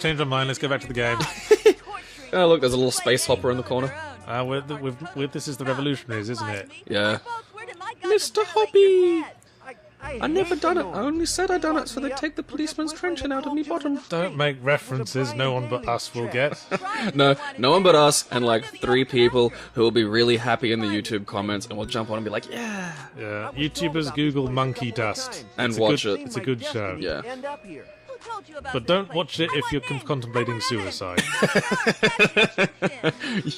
changed my mind. Let's go back to the game. Oh, look, there's a little space hopper in the corner. This is the revolutionaries, isn't it? Yeah. Mr. Hoppy! I never done it. I only said I done it so they take the policeman's truncheon out of me bottom. Don't make references no one but us will get. No one but us and like 3 people who will be really happy in the YouTube comments and will jump on and be like, yeah. Yeah, YouTubers Google monkey dust. And watch it. It's a good show. Yeah. But don't watch it if you're contemplating suicide.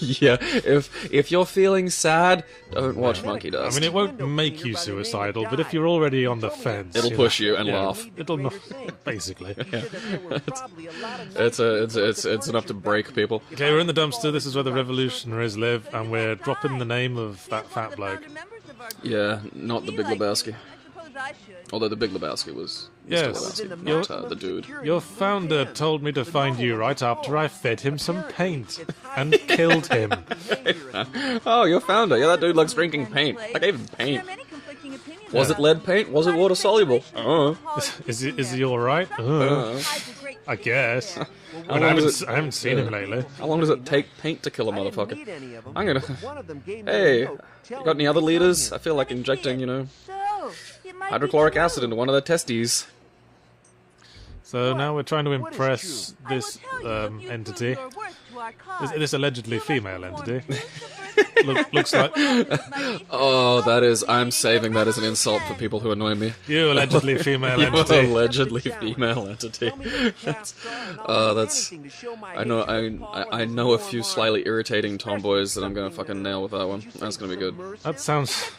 Yeah, if you're feeling sad, don't watch Monkey Dust. I mean, it won't make you suicidal, but if you're already on the fence... It'll push you and laugh. It'll not... Basically. Yeah. It's enough to break people. Okay, we're in the dumpster. This is where the revolutionaries live, and we're dropping the name of that fat bloke. Yeah, not the Big Lebowski. Although the Big Lebowski was yes, Mr. Lebowski, not the dude. Your founder told me to find you right after I fed him some paint and killed him. Oh, your founder. Yeah, that dude likes drinking paint. I gave him paint. Was it lead paint? Was it water soluble? Is he alright? I guess. I haven't seen him lately. How long does it take paint to kill a motherfucker? I'm gonna... Hey, you got any other leaders? I feel like injecting, you know, hydrochloric acid into one of their testes. So now we're trying to impress this entity. This allegedly female entity. Looks like... Oh, that is... I'm saving that as an insult for people who annoy me. You allegedly female You entity. allegedly female entity. That's... I know a few slightly irritating tomboys that I'm gonna fucking nail with that one. That's gonna be good. That sounds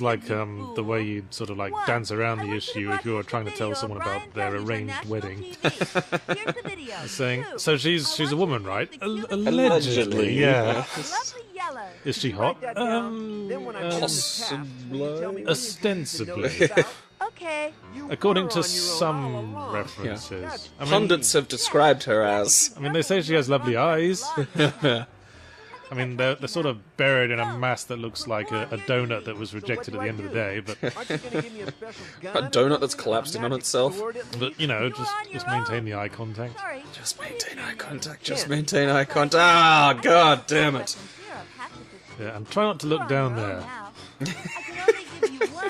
like the way you sort of like dance around the issue if you're trying to tell someone about their arranged wedding. Saying, so she's a woman, right? Allegedly, yeah. Is she hot? Possibly. Ostensibly. According to some references. Yeah. I mean, Pundits have described her as... I mean, they say she has lovely eyes. I mean, they're sort of buried in a mass that looks like a donut that was rejected at the end of the day, but... A donut that's collapsed in on itself? But, you know, just maintain the eye contact. Just maintain eye contact, just maintain eye contact. Ah, god damn it. Yeah, and try not to look down there.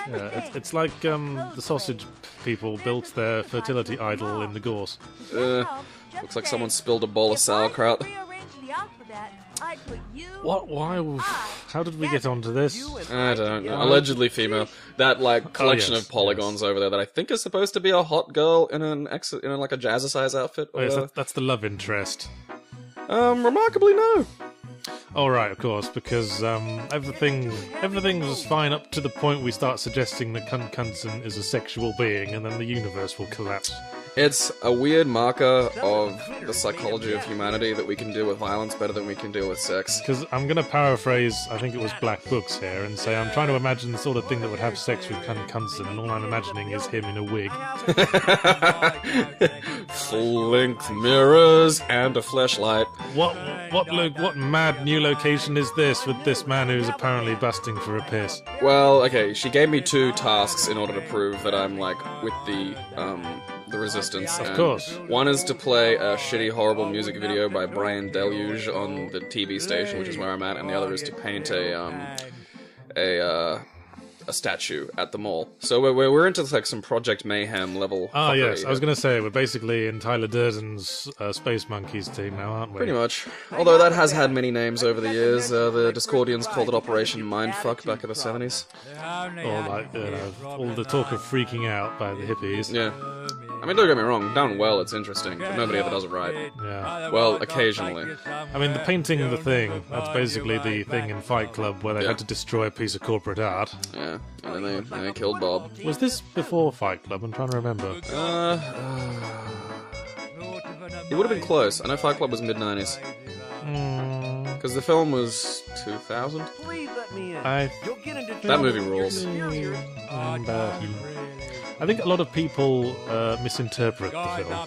Yeah, it's like the sausage people built their fertility idol in the gorse. Looks like someone spilled a bowl of sauerkraut. What? Why? How did we get onto this? I don't know. Allegedly female. That like collection of polygons over there that I think is supposed to be a hot girl in like a jazzercise outfit. Oh, yes, that's the love interest. Remarkably no. Oh right, of course, because everything was fine up to the point we start suggesting that Knutson is a sexual being, and then the universe will collapse. It's a weird marker of the psychology of humanity that we can deal with violence better than we can deal with sex. Because I'm going to paraphrase, I think it was Black Books here, and say I'm trying to imagine the sort of thing that would have sex with Knutson, and all I'm imagining is him in a wig. Full-length mirrors and a fleshlight. What mad new location is this with this man who's apparently busting for a piss? Well, okay, she gave me 2 tasks in order to prove that I'm, like, with the Resistance. Of course. One is to play a shitty, horrible music video by Brian Deluge on the TV station, which is where I'm at, and the other is to paint a statue at the mall. So we're into like some Project Mayhem level. Ah, yes, I was going to say we're basically in Tyler Durden's Space Monkeys team now, aren't we? Pretty much. Although that has had many names over the years. The Discordians called it Operation Mindfuck back in the 70s. Or like, all the talk of freaking out by the hippies. Yeah. I mean, don't get me wrong, done well, it's interesting, but nobody ever does it right. Yeah. Well, occasionally. I mean, the painting of the thing, that's basically the thing in Fight Club where they had to destroy a piece of corporate art. Yeah, and then they killed Bob. Was this before Fight Club? I'm trying to remember. It would have been close. I know Fight Club was mid-90s. Because the film was 2000? That movie rules. I think a lot of people misinterpret the film.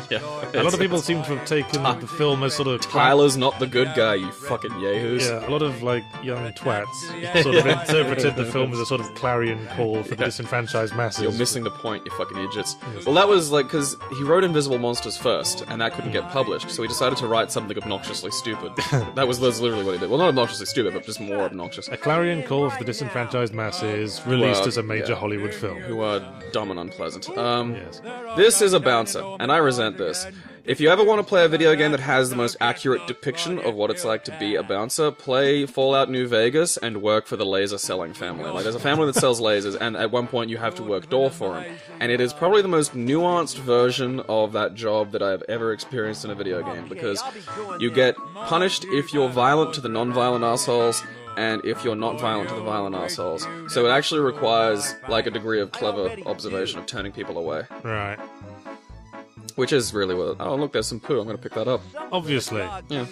Yeah, A lot of people seem to have taken the film as sort of Tyler's not the good guy, you fucking yahoos. Yeah, a lot of like young twats sort of interpreted the film as a sort of clarion call for the disenfranchised masses. You're missing the point, you fucking idiots. Well, that was like, because he wrote Invisible Monsters first, and that couldn't get published, so he decided to write something obnoxiously stupid. That's literally what he did. Well, not obnoxiously stupid, but just more obnoxious. A clarion call for the disenfranchised masses, released as a major Hollywood film. Who are dumb and unpleasant. Yes. This is a bouncer, and I resent this. If you ever want to play a video game that has the most accurate depiction of what it's like to be a bouncer, play Fallout New Vegas and work for the laser-selling family. Like, there's a family that sells lasers, and at one point you have to work door for them. And it is probably the most nuanced version of that job that I've ever experienced in a video game, because you get punished if you're violent to the non-violent assholes, and if you're not violent to the violent assholes. So it actually requires, like, a degree of clever observation of turning people away. Right. Which is really what... Oh, look, there's some poo. I'm gonna pick that up. Obviously. Yeah.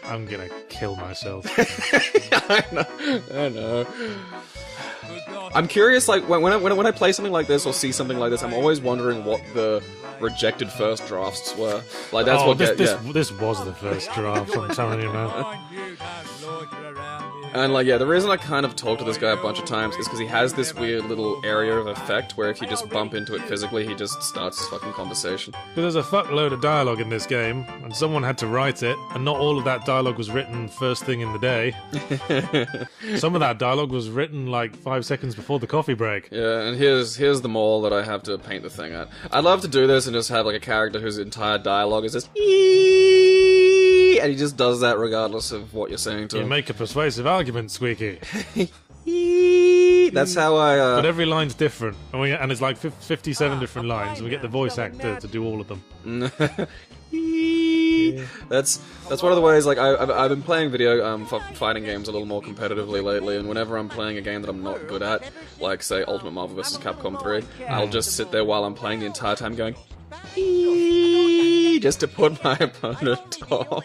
I'm gonna kill myself. I know. I'm curious, like, when I play something like this or see something like this, I'm always wondering what the rejected first drafts were. Like, that's this was the first draft, I'm telling you, man. And, like, yeah, the reason I kind of talked to this guy a bunch of times is because he has this weird little area of effect where if you just bump into it physically, he just starts his fucking conversation. But there's a fuckload of dialogue in this game, and someone had to write it, and not all of that dialogue was written first thing in the day. Some of that dialogue was written, like, 5 seconds before the coffee break. Yeah, and here's the mole that I have to paint the thing at. I'd love to do this and just have, like, a character whose entire dialogue is just and he just does that regardless of what you're saying to him. You make a persuasive argument, Squeaky. That's how I... But every line's different, and it's like 57 different lines, and we get the voice actor to do all of them. That's one of the ways, like, I've been playing fighting games a little more competitively lately, and whenever I'm playing a game that I'm not good at, like, say, Ultimate Marvel vs. Capcom 3, I'll just sit there while I'm playing the entire time going... just to put my opponent off.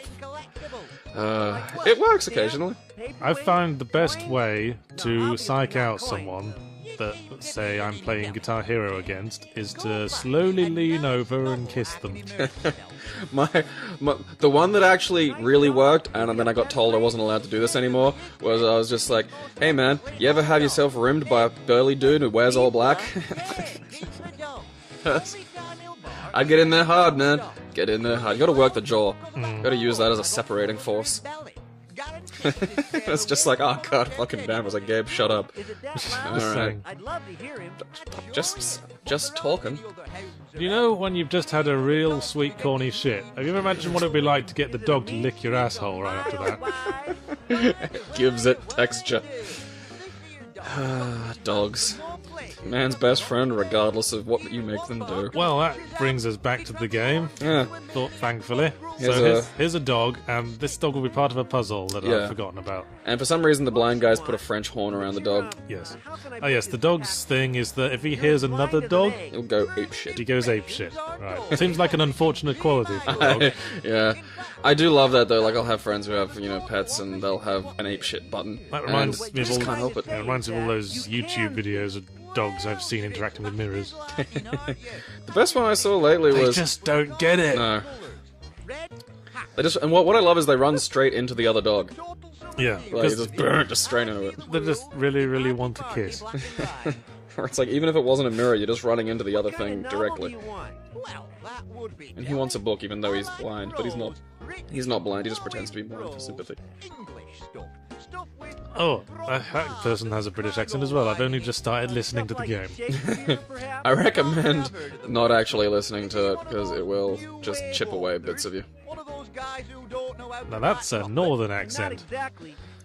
It works occasionally. I've found the best way to psych out someone that, say, I'm playing Guitar Hero against, is to slowly lean over and kiss them. The one that actually really worked, and then I got told I wasn't allowed to do this anymore, was I was just like, hey man, you ever have yourself rimmed by a burly dude who wears all black? I get in there hard, man. Get in there hard. You gotta work the jaw. You gotta use that as a separating force. It's just like, oh god, fucking damn. I was like, Gabe, shut up. Alright. Just talking. You know when you've just had a real sweet corny shit? Have you ever imagined what it'd be like to get the dog to lick your asshole right after that? Gives it texture. Dogs. Man's best friend, regardless of what you make them do. Well, that brings us back to the game. Yeah. Thankfully. Here's a dog, and this dog will be part of a puzzle that I've forgotten about. And for some reason, the blind guys put a French horn around the dog. Yes. Oh yes, the dog's thing is that if he hears another dog, he'll go apeshit. He goes apeshit. Right. Seems like an unfortunate quality for a dog. Yeah. I do love that though. Like, I'll have friends who have, pets, and they'll have an apeshit button. That reminds me of can't help it. It reminds me of all those YouTube videos of dogs I've seen interacting with mirrors. The best one I saw lately was... They just don't get it. No. And what I love is they run straight into the other dog. Yeah. Like, just straight into it. They just really, really want to kiss. Or it's like, even if it wasn't a mirror, you're just running into the other thing directly. And he wants a book, even though he's blind, but he's not. He's not blind, he just pretends to be blind for sympathy. Oh, that person has a British accent as well. I've only just started listening to the game. I recommend not actually listening to it, because it will just chip away bits of you. Now that's a northern accent.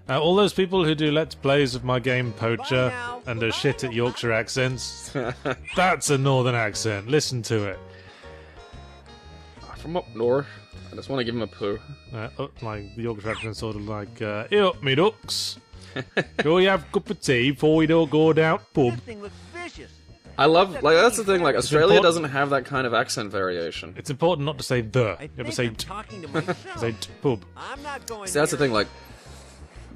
All those people who do Let's Plays of my game Poacher and are shit at Yorkshire accents, that's a northern accent. Listen to it. From up north. I just want to give him a poo. Like the Yorkshire accent, sort of like, "Here up, me ducks. Go you have a cup of tea before we don't go down pub." I love, like, that's the thing, like, Australia doesn't have that kind of accent variation. It's important not to say the. You have to say say pub. See, that's the thing, like,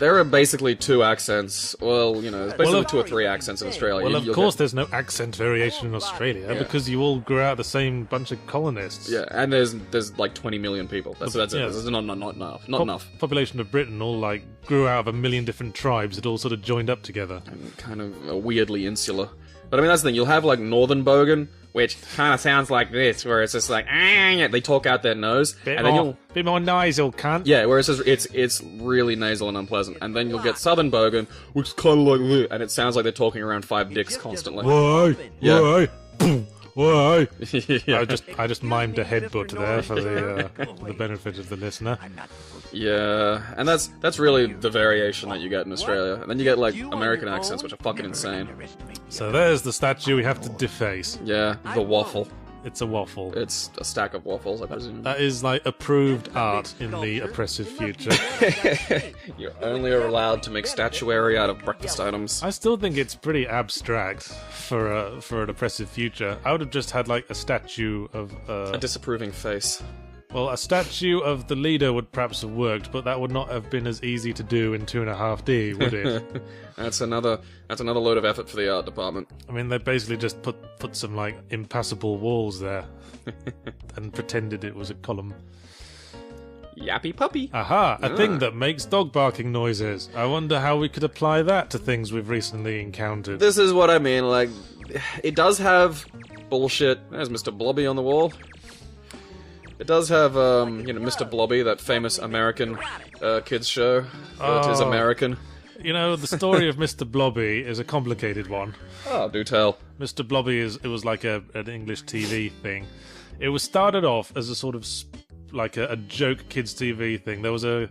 There are basically 2 accents. Well, you know, there's basically 2 or 3 accents in Australia. Well, of course there's no accent variation in Australia, because you all grew out of the same bunch of colonists. Yeah, and there's like 20 million people. That's it. That's not enough. Not enough. Population of Britain all, like, grew out of a million different tribes that all sort of joined up together. And kind of weirdly insular. But I mean, that's the thing. You'll have, like, Northern Bogan, which kind of sounds like this, where it's just like, they talk out their nose, and then you'll... Bit more nasal, cunt. Yeah, where it's really nasal and unpleasant. And then you'll get Southern Bogan, which is kind of like this, and it sounds like they're talking around 5 dicks constantly. Why? Yeah. Why? Why? Yeah. I just mimed a headbutt there for the benefit of the listener. Yeah, and that's really the variation that you get in Australia. And then you get, like, American accents, which are fucking insane. So there's the statue we have to deface. Yeah, the waffle. It's a waffle. It's a stack of waffles, I presume. That is, like, approved art in the oppressive future. You're only allowed to make statuary out of breakfast items. I still think it's pretty abstract for an oppressive future. I would have just had, like, a statue of... A disapproving face. Well, a statue of the leader would perhaps have worked, but that would not have been as easy to do in 2.5D, would it? That's another load of effort for the art department. I mean, they basically just put some, like, impassable walls there and pretended it was a column. Yappy puppy. Aha! A thing that makes dog barking noises. I wonder how we could apply that to things we've recently encountered. This is what I mean, like, it does have bullshit. There's Mr. Blobby on the wall. It does have, Mr. Blobby, that famous American kids show that is American. You know, the story of Mr. Blobby is a complicated one. Oh, do tell. Mr. Blobby it was like an English TV thing. It was started off as a sort of like a joke kids TV thing. There was a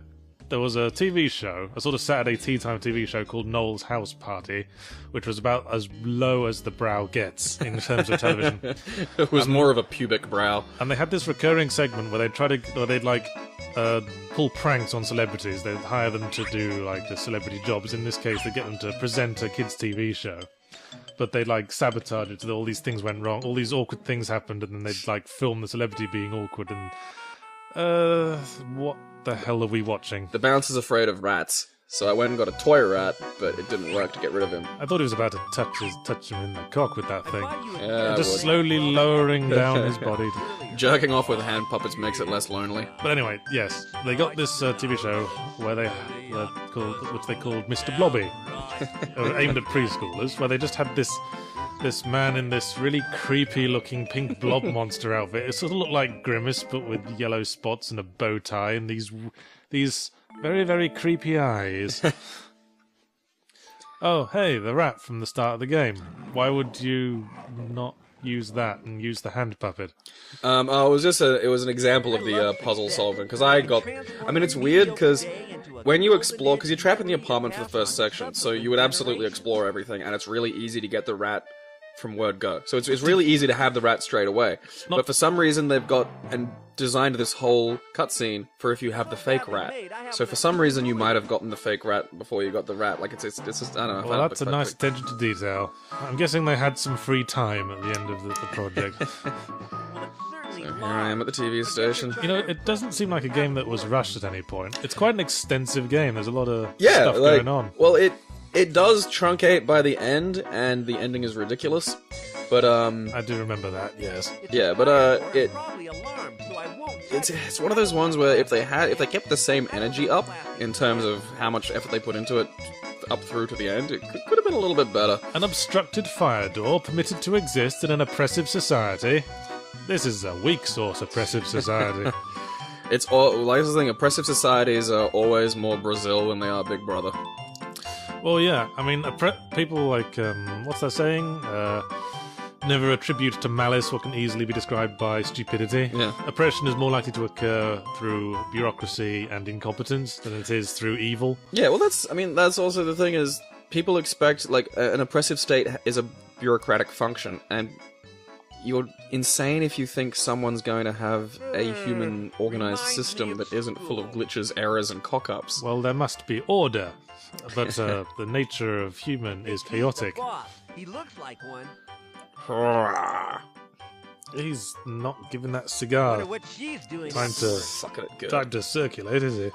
TV show, a sort of Saturday tea time TV show called Noel's House Party, which was about as low as the brow gets in terms of television. It was more of a pubic brow. And they had this recurring segment where they'd pull pranks on celebrities. They'd hire them to do like the celebrity jobs. In this case, they'd get them to present a kids TV show. But they'd like sabotage it so that all these things went wrong. All these awkward things happened, and then they'd like film the celebrity being awkward and what the hell are we watching? The bouncer's afraid of rats, so I went and got a toy rat, but it didn't work to get rid of him. I thought he was about to touch him in the cock with that thing. Yeah, just slowly lowering down his body. Jerking off with hand puppets makes it less lonely. But anyway, yes, they got this TV show where which they called Mr. Blobby, aimed at preschoolers, where they just had this man in this really creepy-looking pink blob monster outfit. It sort of looked like Grimace, but with yellow spots and a bow tie and these very, very creepy eyes. Oh, hey, the rat from the start of the game. Why would you not use that and use the hand puppet? It was an example of the puzzle solving, because it's weird, because when you explore, because you're trapped in the apartment for the first section, so you would absolutely explore everything, and it's really easy to get the rat from word go. So it's really easy to have the rat straight away. But for some reason they've got and designed this whole cutscene for if you have the fake rat. So for some reason you might have gotten the fake rat before you got the rat. Like it's just, I don't know. Well, that's a nice attention to detail. I'm guessing they had some free time at the end of the project. So here I am at the TV station. You know, it doesn't seem like a game that was rushed at any point. It's quite an extensive game. There's a lot of stuff going on. Well, it does truncate by the end, and the ending is ridiculous. But I do remember that, yes. Yeah, but it's one of those ones where if they kept the same energy up in terms of how much effort they put into it up through to the end, it could have been a little bit better. An obstructed fire door permitted to exist in an oppressive society. This is a weak source oppressive society. It's all like the thing. Oppressive societies are always more Brazil than they are Big Brother. Well, yeah. I mean, people like what's that saying? Never attribute to malice what can easily be described by stupidity. Yeah. Oppression is more likely to occur through bureaucracy and incompetence than it is through evil. Yeah. Well, that's also the thing is people expect like an oppressive state is a bureaucratic function, and you're insane if you think someone's going to have a human organized system that isn't full of glitches, errors, and cock-ups. Well, there must be order, but the nature of human is chaotic. He looks like one. He's not giving that cigar What she's doing. time to Suck at it good. circulate, is he?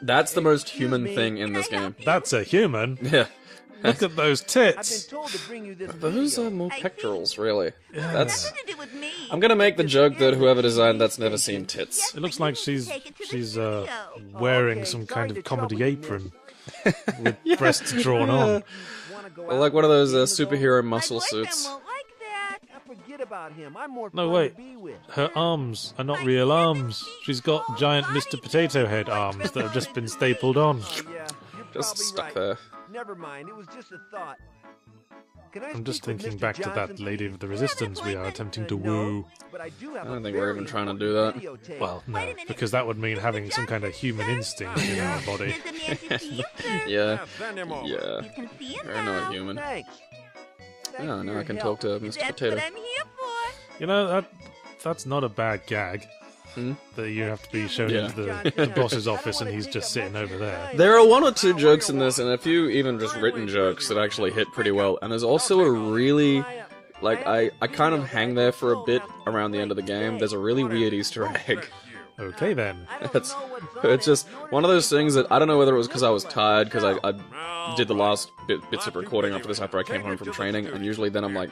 That's the most human thing in this game. That's a human. Yeah. Look at those tits. Those are more pectorals, really. Yeah. That's. I'm gonna make the joke that whoever designed that's never seen tits. It looks like she's wearing some kind of comedy apron with breasts drawn on. Or like one of those superhero muscle suits. No, wait. Her arms are not real arms. She's got giant Mr. Potato Head arms that have just been stapled on. Just stuck there. Never mind, it was just a thought. I'm just thinking back to that lady of the resistance we are attempting to woo. I don't think we're even trying to do that. Well, no, because that would mean having some kind of human instinct in our body. Yeah. Yeah. You're not human. Yeah, now I can talk to Mr. Potato. You know, that's not a bad gag. That you have to be shown into the boss's office and he's just sitting over there. There are one or two jokes in this, and a few even just written jokes that actually hit pretty well. And there's also a really, like, I kind of hang there for a bit around the end of the game. There's a really weird Easter egg. Okay then. It's just one of those things that I don't know whether it was because I was tired, because I did the last bits of recording after this after I came home from training, and usually then I'm like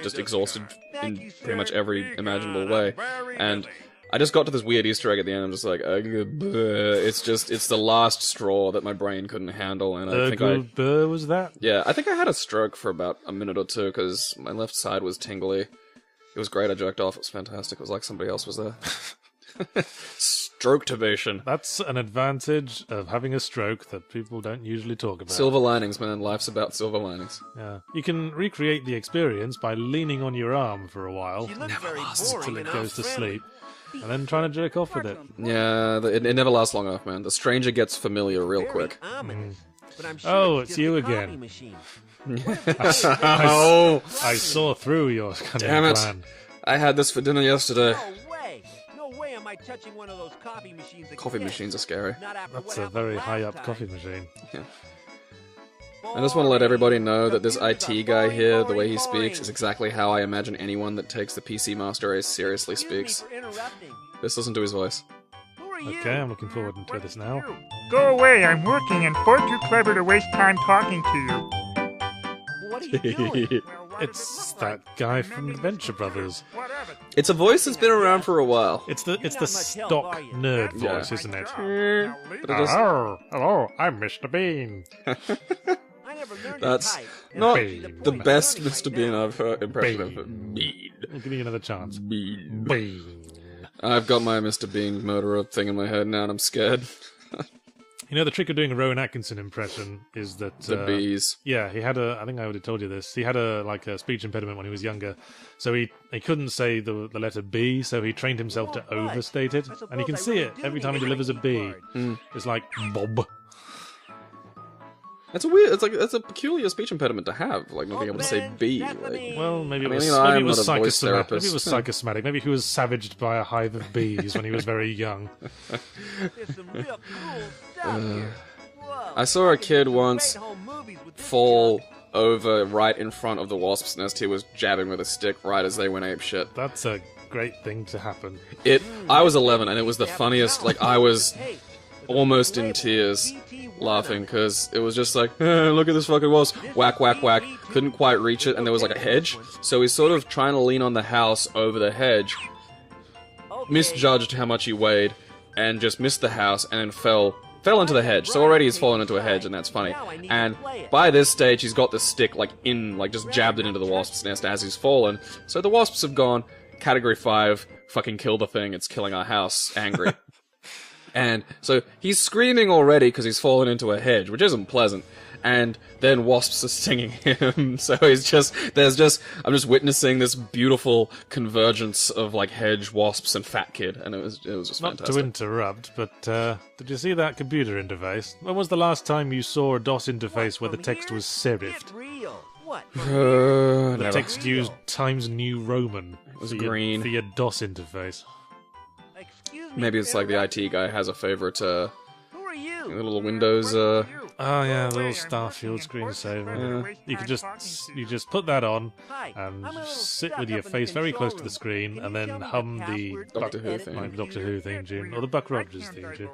just exhausted in pretty much every imaginable way. And I just got to this weird Easter egg at the end. I'm just like, it's the last straw that my brain couldn't handle, and I think was that? Yeah, I think I had a stroke for about a minute or two because my left side was tingly. It was great. I jerked off. It was fantastic. It was like somebody else was there. Stroke-tubation. That's an advantage of having a stroke that people don't usually talk about. Silver linings, man. Life's about silver linings. Yeah. You can recreate the experience by leaning on your arm for a while until it goes to sleep. And then trying to jerk off with it. Yeah, it never lasts long enough, man. The stranger gets familiar real quick. Oh, it's you again. I saw through your cunning plan. I had this for dinner yesterday. No way am I touching one of those coffee machines again. Coffee machines are scary. That's a very high-up coffee machine. Yeah. I just want to let everybody know that this IT guy here, the way he speaks, is exactly how I imagine anyone that takes the PC Master Race seriously speaks. Just listen to his voice. Okay, I'm looking forward to this now. Go away, I'm working and far too clever to waste time talking to you. What are you doing? It's that guy from the Venture Brothers. It's a voice that's been around for a while. It's the stock nerd voice, isn't it? Hello, I'm Mr. Bean. That's not the best Mr. Bean I've heard impression of. Bean. I'll give you another chance. Bean. Bean. I've got my Mr. Bean murderer thing in my head now and I'm scared. You know, the trick of doing a Rowan Atkinson impression is that... the bees. Yeah, he had I think I already told you this, he had a speech impediment when he was younger, so he couldn't say the letter B, so he trained himself to overstate it, and you can see it every time he delivers a B. It's like, Bob. That's a peculiar speech impediment to have, like not being able to say B. Like, well, maybe it was psychosomatic. Maybe it was psychosomatic. Maybe he was savaged by a hive of bees when he was very young. I saw a kid once fall over right in front of the wasp's nest he was jabbing with a stick right as they went apeshit. That's a great thing to happen. I was 11 and it was the funniest, like I was almost in tears laughing because it was just like, look at this fucking wasp, whack, whack, whack, couldn't quite reach it and there was like a hedge, so he's sort of trying to lean on the house over the hedge, misjudged how much he weighed and just missed the house and then fell into the hedge. So already he's fallen into a hedge and that's funny. And by this stage he's got the stick like just jabbed it into the wasp's nest as he's fallen. So the wasps have gone, category 5, fucking kill the thing, it's killing our house, angry. And so he's screaming already because he's fallen into a hedge, which isn't pleasant. And then wasps are stinging him. So I'm just witnessing this beautiful convergence of like hedge, wasps, and fat kid, and it was just not fantastic. To interrupt, but did you see that computer interface? When was the last time you saw a DOS interface where the text was serifed? The text used Times New Roman. It was green for your DOS interface. Maybe it's like the IT guy has a favorite little Windows Oh yeah, the little Starfield screensaver. You could just put that on and sit with your face very close to the screen, and then hum the Doctor Who theme. like Doctor Who theme tune or the Buck Rogers theme tune.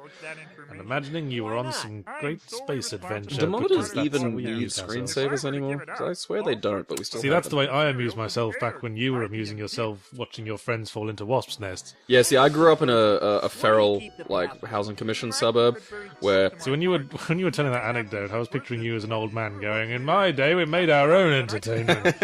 And imagining you were on some great space adventure. Do monitors because that's even how we need amuse ourselves. screensavers anymore? 'Cause I swear they don't, but we still See, have that's them. the way I amuse myself back when you were amusing yourself watching your friends fall into wasps' nests. Yeah, see, I grew up in a feral, like, housing commission suburb, where... So when you were telling that anecdote, I was picturing you as an old man going, "In my day, we made our own entertainment."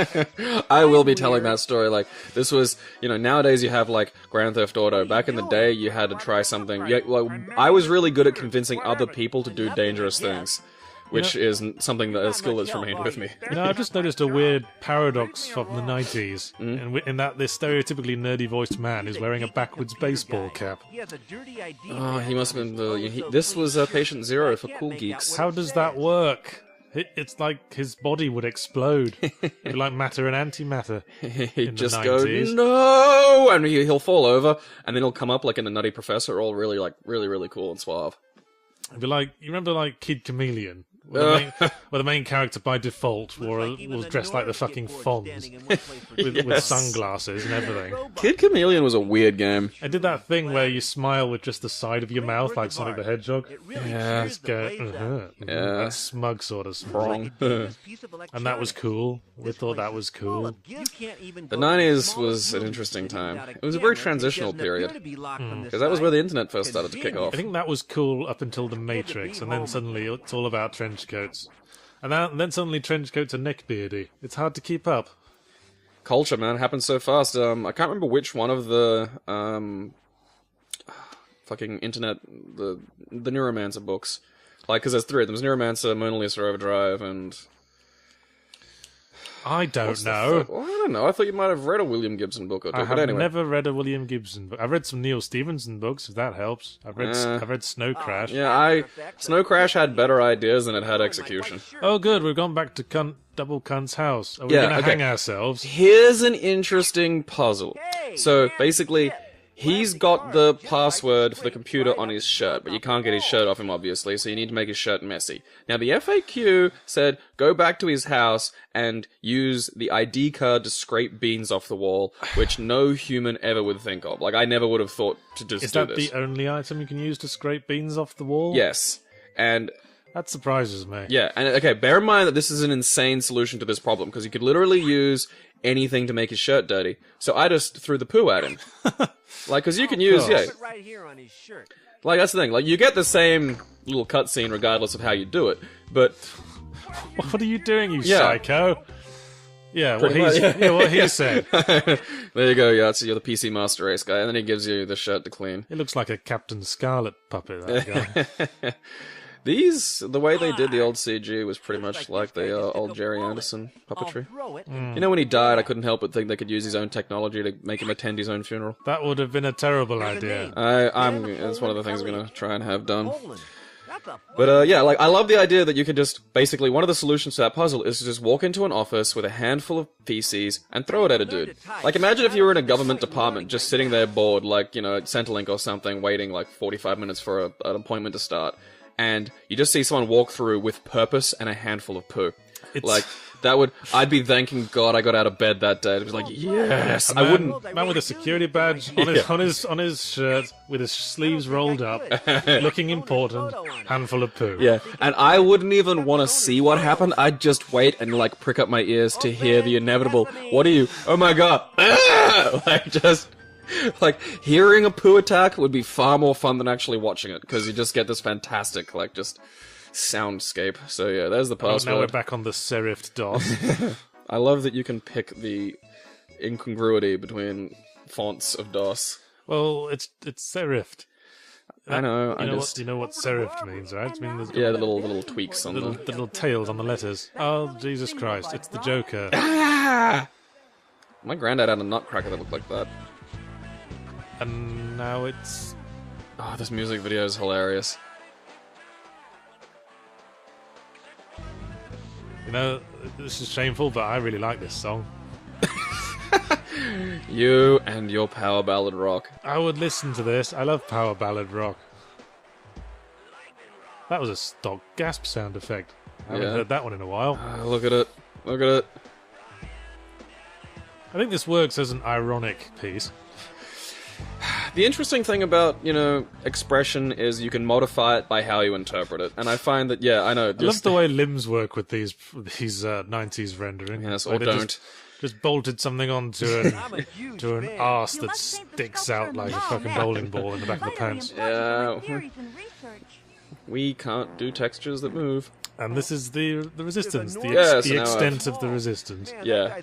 I will be telling that story, like, this was, you know, nowadays you have, like, Grand Theft Auto. Back in the day, you had to try something. Yeah, like, I was really good at convincing other people to do dangerous things, which is something that a skill that's remained with me. You know, I've just noticed a weird paradox from the 90s, in that this stereotypically nerdy-voiced man is wearing a backwards baseball cap. Oh, he must have been this was Patient Zero for cool geeks. How does that work? It's like his body would explode. It'd be like matter and antimatter. He'd just the go, 90s. no! And he'll fall over, and then he'll come up like in the Nutty Professor, all really, like, really cool and suave. It'd be like, you remember like Kid Chameleon? Where the main character by default was dressed like the fucking Fonz with sunglasses and everything. Kid Chameleon was a weird game. I did that thing where you smile with just the side of your mouth like Sonic the Hedgehog. Yeah. Just go, that smug sort of smile. And that was cool. We thought that was cool. The 90s was an interesting time. It was a very transitional period, because that was where the internet first started to kick off. I think that was cool up until The Matrix, and then suddenly it's all about trench coats. And then suddenly trench coats are neckbeardy. It's hard to keep up. Culture, man, happens so fast. I can't remember which one of the fucking internet, the Neuromancer books. Like, because there's three of them. There's Neuromancer, Mona Lisa Overdrive, and... I don't know. Well, I don't know. I thought you might have read a William Gibson book or two. I But have anyway, never read a William Gibson book. I've read some Neil Stephenson books, if that helps. I've read Snow Crash. yeah, Snow Crash had better ideas than it had execution. Oh, good. We've gone back to Double Cunt's house. Are we going to hang ourselves? Here's an interesting puzzle. So basically, he's got the password for the computer on his shirt, but you can't get his shirt off him, obviously, so you need to make his shirt messy. Now, the FAQ said, go back to his house and use the ID card to scrape beans off the wall, which no human ever would think of. Like, I never would have thought to just Is do that this. the only item you can use to scrape beans off the wall? Yes. And... That surprises me. yeah, and okay, bear in mind that this is an insane solution to this problem, because you could literally use anything to make his shirt dirty. So I just threw the poo at him. Like, because you can use, yeah. Right here on his shirt. Like, that's the thing. Like, you get the same little cutscene regardless of how you do it, but... What are you doing, you Yeah. psycho? Yeah, what Pretty much, what he said. there you go, yeah, so you're the PC Master Race guy, and then he gives you the shirt to clean. It looks like a Captain Scarlet puppet, that guy. The way they did the old CG was pretty much like the old Jerry Anderson puppetry. You know, when he died, I couldn't help but think they could use his own technology to make him attend his own funeral. That would have been a terrible idea. It's one of the things I'm gonna try and have done. But yeah, like, I love the idea that you can just, basically, one of the solutions to that puzzle is to just walk into an office with a handful of PCs and throw it at a dude. Like, imagine if you were in a government department just sitting there bored, like, you know, Centrelink or something, waiting like 45 minutes for an appointment to start, and you just see someone walk through with purpose and a handful of poo. Like, I'd be thanking God I got out of bed that day. I'd be like, yes! I wouldn't... Man with a security badge on his shirt, with his sleeves rolled up, looking important, handful of poo. Yeah, and I wouldn't even want to see what happened. I'd just wait and, like, prick up my ears to hear the inevitable, what are you? Oh my God! Like, just... like, hearing a poo attack would be far more fun than actually watching it, because you just get this fantastic, like, just soundscape. So yeah, there's the password. Now we're back on the serifed DOS. I love that you can pick the incongruity between fonts of DOS. Well, it's serifed. I know, You know what serifed means, right? I mean, yeah, the little tweaks on the little tails on the letters. Oh, Jesus Christ, it's the Joker. Ah! My granddad had a nutcracker that looked like that. And now it's... Oh, this music video is hilarious. You know, this is shameful, but I really like this song. You and your power ballad rock. I would listen to this. I love power ballad rock. That was a stock gasp sound effect. I haven't Yeah. heard that one in a while. Look at it. Look at it. I think this works as an ironic piece. The interesting thing about, you know, expression is you can modify it by how you interpret it. And I find that, yeah, I know. I love Just, the way limbs work with these 90s rendering. yes, Where or they don't. Just bolted something onto an arse that sticks out like a fucking bowling ball in the back of the pants. Yeah. We can't do textures that move. And this is the resistance, the Yes, now extent of the resistance. Yeah.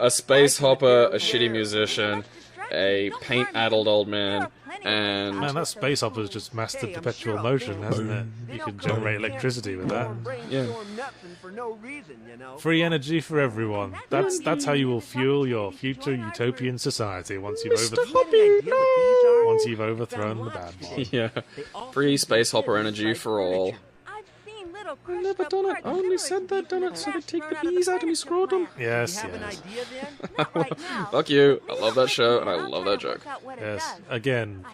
A space hopper, a shitty musician, a paint-addled old man, and... Man, that space opera's just mastered perpetual motion, hasn't it? You can generate electricity with that. Yeah. Free energy for everyone. That's how you will fuel your future utopian society once you've overthrown the bad one. Yeah. Free space hopper energy for all. I've never done it. I only said that done it so they take the bees out of me scrotum. Yes, yes. Fuck you. I love that show and I love that joke. Yes. Again,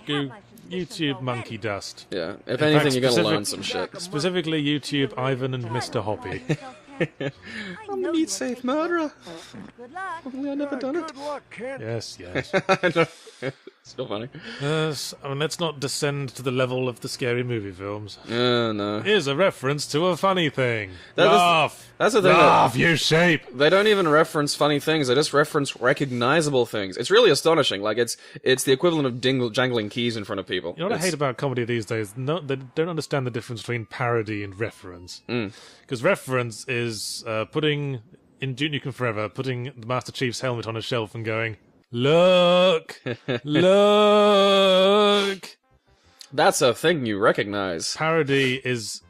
YouTube monkey dust. Yeah. If In anything, fact, you're gonna learn some shit. Specifically YouTube Ivan and Mr. Hoppy. I'm the meat-safe murderer. Only I've never done it. Yes, yes. I know. Still funny. Yes, I mean, let's not descend to the level of the scary movie films. No. Here's a reference to a funny thing. That's the thing. Laugh, you shape! They don't even reference funny things. They just reference recognizable things. It's really astonishing. Like it's the equivalent of jangling keys in front of people. You know what I hate about comedy these days? No, they don't understand the difference between parody and reference. Because reference is putting, in Duke Nukem Forever, putting the Master Chief's helmet on a shelf and going, look! Look! That's a thing you recognize. Parody is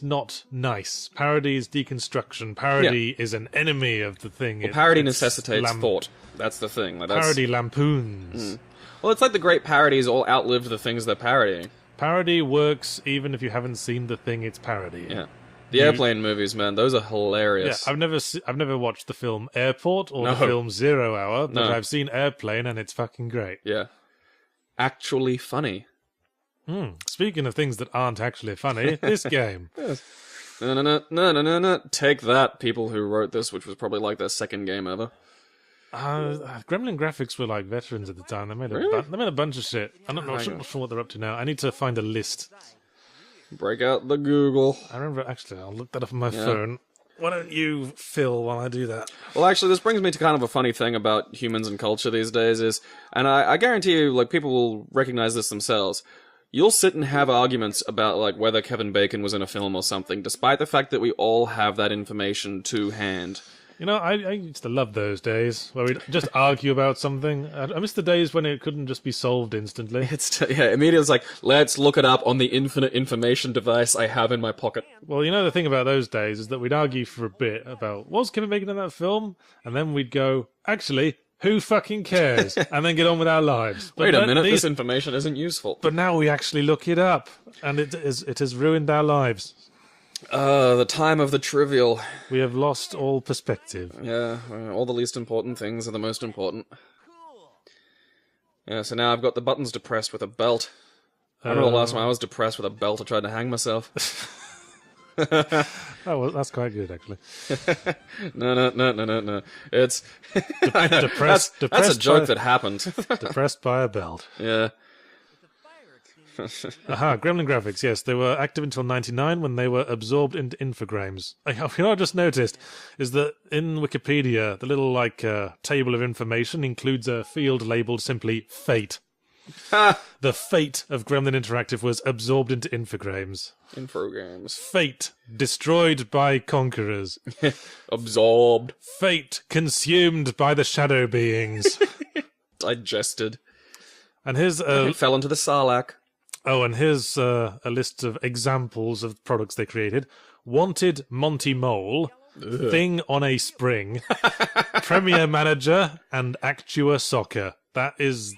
not nice. Parody is deconstruction. Parody is an enemy of the thing. Well, parody necessitates thought. That's the thing. Like, that's... Parody lampoons. Well, it's like the great parodies all outlived the things they're parodying. Parody works even if you haven't seen the thing it's parodying. Yeah. The airplane movies, man, those are hilarious. Yeah, I've never watched the film Airport or the film 0 Hour, but I've seen Airplane and it's fucking great. Yeah. Actually funny. Speaking of things that aren't actually funny, this game. Yes. No. Take that, people who wrote this, which was probably like their second game ever. Gremlin Graphics were like veterans at the time. They made they made a bunch of shit. I'm not sure what they're up to now. I need to find a list. Break out the Google. I remember, actually, I'll look that up on my phone. Why don't you fill while I do that? Well, actually, this brings me to kind of a funny thing about humans and culture these days is, and I guarantee you, like, people will recognize this themselves. You'll sit and have arguments about, like, whether Kevin Bacon was in a film or something, despite the fact that we all have that information to hand. You know, I used to love those days where we'd just argue about something. I miss the days when it couldn't just be solved instantly. Immediately it's like, let's look it up on the infinite information device I have in my pocket. Well, you know, the thing about those days is that we'd argue for a bit about, was Kevin Bacon in that film? And then we'd go, actually, who fucking cares? And then get on with our lives. But wait a minute, this information isn't useful. But now we actually look it up, and it has ruined our lives. The time of the trivial. We have lost all perspective. Yeah, all the least important things are the most important. Yeah, so now I've got the buttons depressed with a belt. I remember the last time I was depressed with a belt, I tried to hang myself. Oh, well, that's quite good, actually. No. It's... Depressed that's a joke that happened. Depressed by a belt. Yeah. Gremlin Graphics, yes. They were active until 1999 when they were absorbed into Infogrames. You know what I just noticed is that in Wikipedia, the little, table of information includes a field labelled simply Fate. The fate of Gremlin Interactive was absorbed into Infogrames. Infogrames. Fate, destroyed by conquerors. Absorbed. Fate, consumed by the shadow beings. Digested. And here's It fell into the Sarlacc. Oh, and here's a list of examples of products they created. Wanted Monty Mole, Thing on a Spring, Premier Manager, and Actua Soccer. That is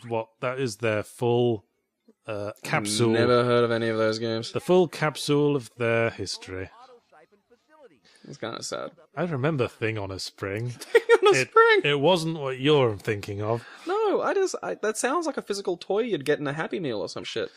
their full capsule. Never heard of any of those games. The full capsule of their history. It's kind of sad. I remember Thing on a Spring. Thing on a Spring? It wasn't what you're thinking of. No, that sounds like a physical toy you'd get in a Happy Meal or some shit.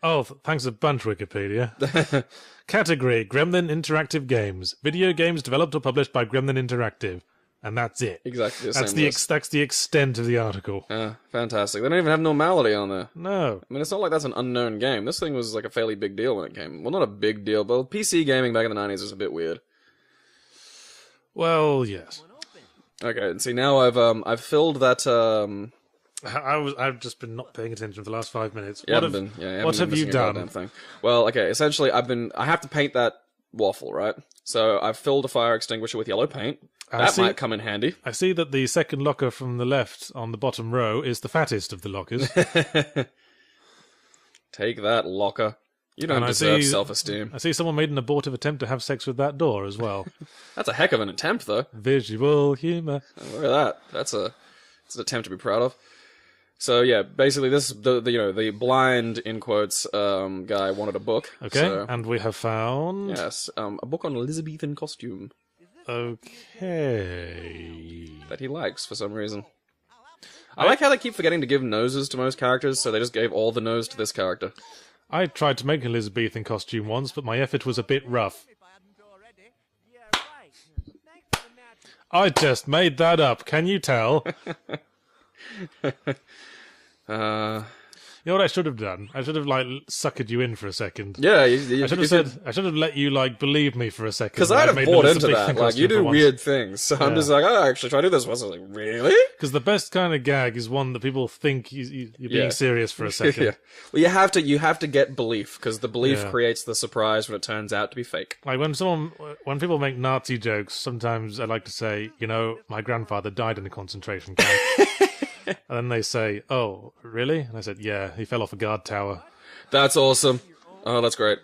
Oh, thanks a bunch, Wikipedia. Category, Gremlin Interactive Games. Video games developed or published by Gremlin Interactive. And that's it. Exactly the same list. That's the extent of the article. Fantastic. They don't even have Normality on there. No. I mean, it's not like that's an unknown game. This thing was like a fairly big deal when it came. Well, not a big deal, but PC gaming back in the 90s was a bit weird. Well, yes. Okay, and see, now I've filled that, I've just been not paying attention for the last 5 minutes. What have you done? Thing. Well, okay, essentially, I have to paint that waffle, right? So I've filled a fire extinguisher with yellow paint. That might come in handy. I see that the second locker from the left on the bottom row is the fattest of the lockers. Take that, locker. You don't deserve self-esteem. I see someone made an abortive attempt to have sex with that door as well. That's a heck of an attempt, though. Visual humour. Look at that. That's an attempt to be proud of. So yeah, basically the blind in quotes guy wanted a book. Okay, so, and we have found a book on Elizabethan costume. Okay. That he likes for some reason. I like how they keep forgetting to give noses to most characters, so they just gave all the nose to this character. I tried to make an Elizabethan costume once, but my effort was a bit rough. I just made that up, can you tell? You know what I should have done? I should have, suckered you in for a second. Yeah, I should have let you, let me for a second. Because I'd have bought into that. You do weird things. So I'm just like, oh, actually, try to do this once. I was like, really? Because the best kind of gag is one that people think you're being serious for a second. Yeah. Well, you have to get belief, because the belief creates the surprise when it turns out to be fake. Like, when people make Nazi jokes, sometimes I like to say, my grandfather died in a concentration camp. And then they say, oh, really? And I said, yeah, he fell off a guard tower. That's awesome. Oh, that's great.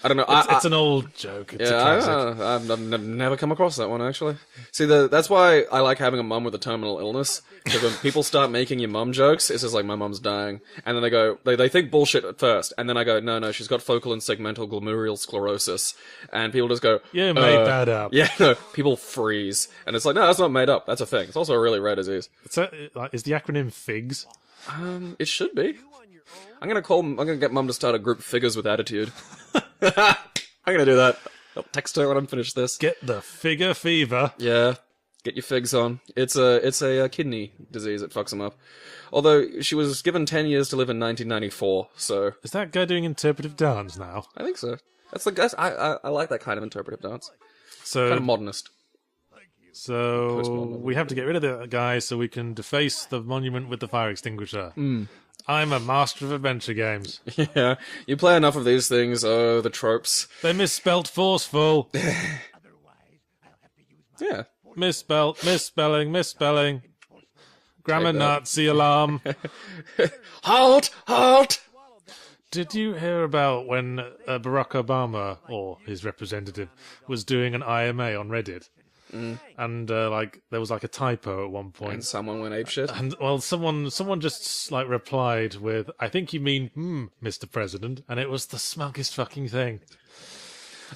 I don't know. It's an old joke. It's a classic. I've never come across that one, actually. See, that's why I like having a mum with a terminal illness. Because when people start making your mum jokes, it's just like, my mum's dying. And then they go, they think bullshit at first. And then I go, no, she's got focal and segmental glomerular sclerosis. And people just go, you made that up. Yeah, no, people freeze. And it's like, no, that's not made up. That's a thing. It's also a really rare disease. Is the acronym FIGS? It should be. I'm gonna get mum to start a group Figures with Attitude. I'm gonna do that. I'll text her when I'm finished this. Get the figure fever. Yeah. Get your figs on. It's a kidney disease that fucks them up. Although, she was given 10 years to live in 1994, so... Is that guy doing interpretive dance now? I think so. I like that kind of interpretive dance. So, kind of modernist. So, we have to get rid of the guy so we can deface the monument with the fire extinguisher. I'm a master of adventure games. Yeah, you play enough of these things, the tropes. They misspelt forceful. Yeah. Misspelling. Grammar Nazi alarm. Halt! Did you hear about when Barack Obama, or his representative, was doing an IMA on Reddit? And there was a typo at one point. And someone went apeshit. And someone just replied with, "I think you mean Mr. President," and it was the smuggest fucking thing.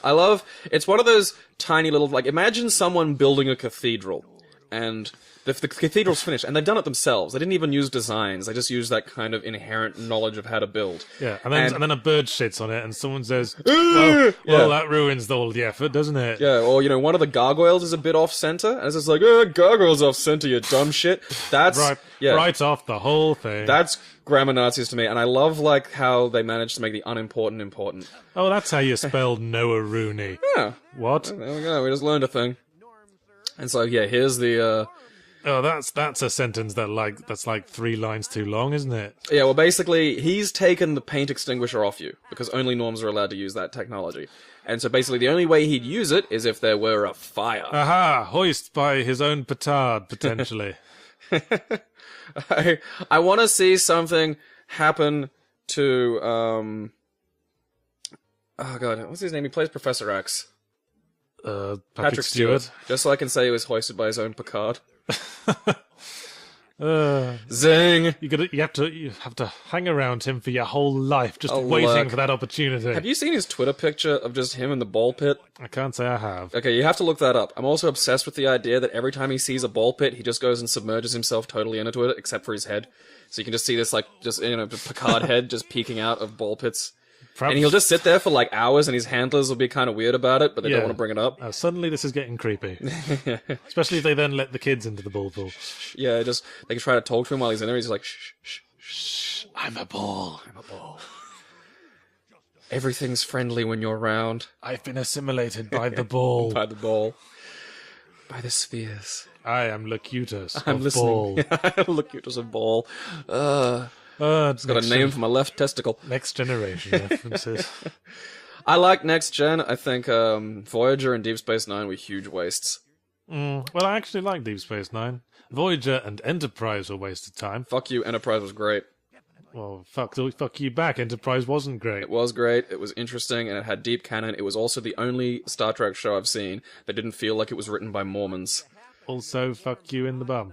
It's one of those tiny little, imagine someone building a cathedral, and the cathedral's finished, and they've done it themselves. They didn't even use designs, they just used that kind of inherent knowledge of how to build. Yeah, and then a bird shits on it, and someone says, well, that ruins all the effort, doesn't it? Yeah, or, one of the gargoyles is a bit off-center, and it's just like, gargoyles off-center, you dumb shit. That's... Right off the whole thing. That's grammar Nazis to me, and I love, how they managed to make the unimportant important. Oh, that's how you spell Noah Rooney. Yeah. What? There we go, we just learned a thing. And so, yeah, here's the, Oh, that's a sentence that's 3 lines too long, isn't it? Yeah, well, basically, he's taken the paint extinguisher off you, because only norms are allowed to use that technology. And so basically, the only way he'd use it is if there were a fire. Aha! Hoist by his own petard, potentially. I want to see something happen to, oh god, what's his name? He plays Professor X. Patrick Stewart. Just so I can say he was hoisted by his own Picard. Zing! You have to hang around him for your whole life, just waiting for that opportunity. Have you seen his Twitter picture of just him in the ball pit? I can't say I have. Okay, you have to look that up. I'm also obsessed with the idea that every time he sees a ball pit, he just goes and submerges himself totally into it, except for his head. So you can just see this, Picard head just peeking out of ball pits. And he'll just sit there for like hours, and his handlers will be kind of weird about it, but they don't want to bring it up. Suddenly this is getting creepy. Especially if they then let the kids into the ball pool. Yeah, just they can try to talk to him while he's in there. He's like, shh, shh, shh, I'm a ball. I'm a ball. Everything's friendly when you're around. I've been assimilated by the ball. By the ball. By the spheres. I am Locutus I'm of listening. ball. Locutus of ball. It's got a name for my left testicle. Next generation references. I like Next Gen. I think Voyager and Deep Space Nine were huge wastes. Well, I actually like Deep Space Nine. Voyager and Enterprise were wasted time. Fuck you, Enterprise was great. Well, fuck you back. Enterprise wasn't great. It was great, it was interesting, and it had deep canon. It was also the only Star Trek show I've seen that didn't feel like it was written by Mormons. Also, fuck you in the bum.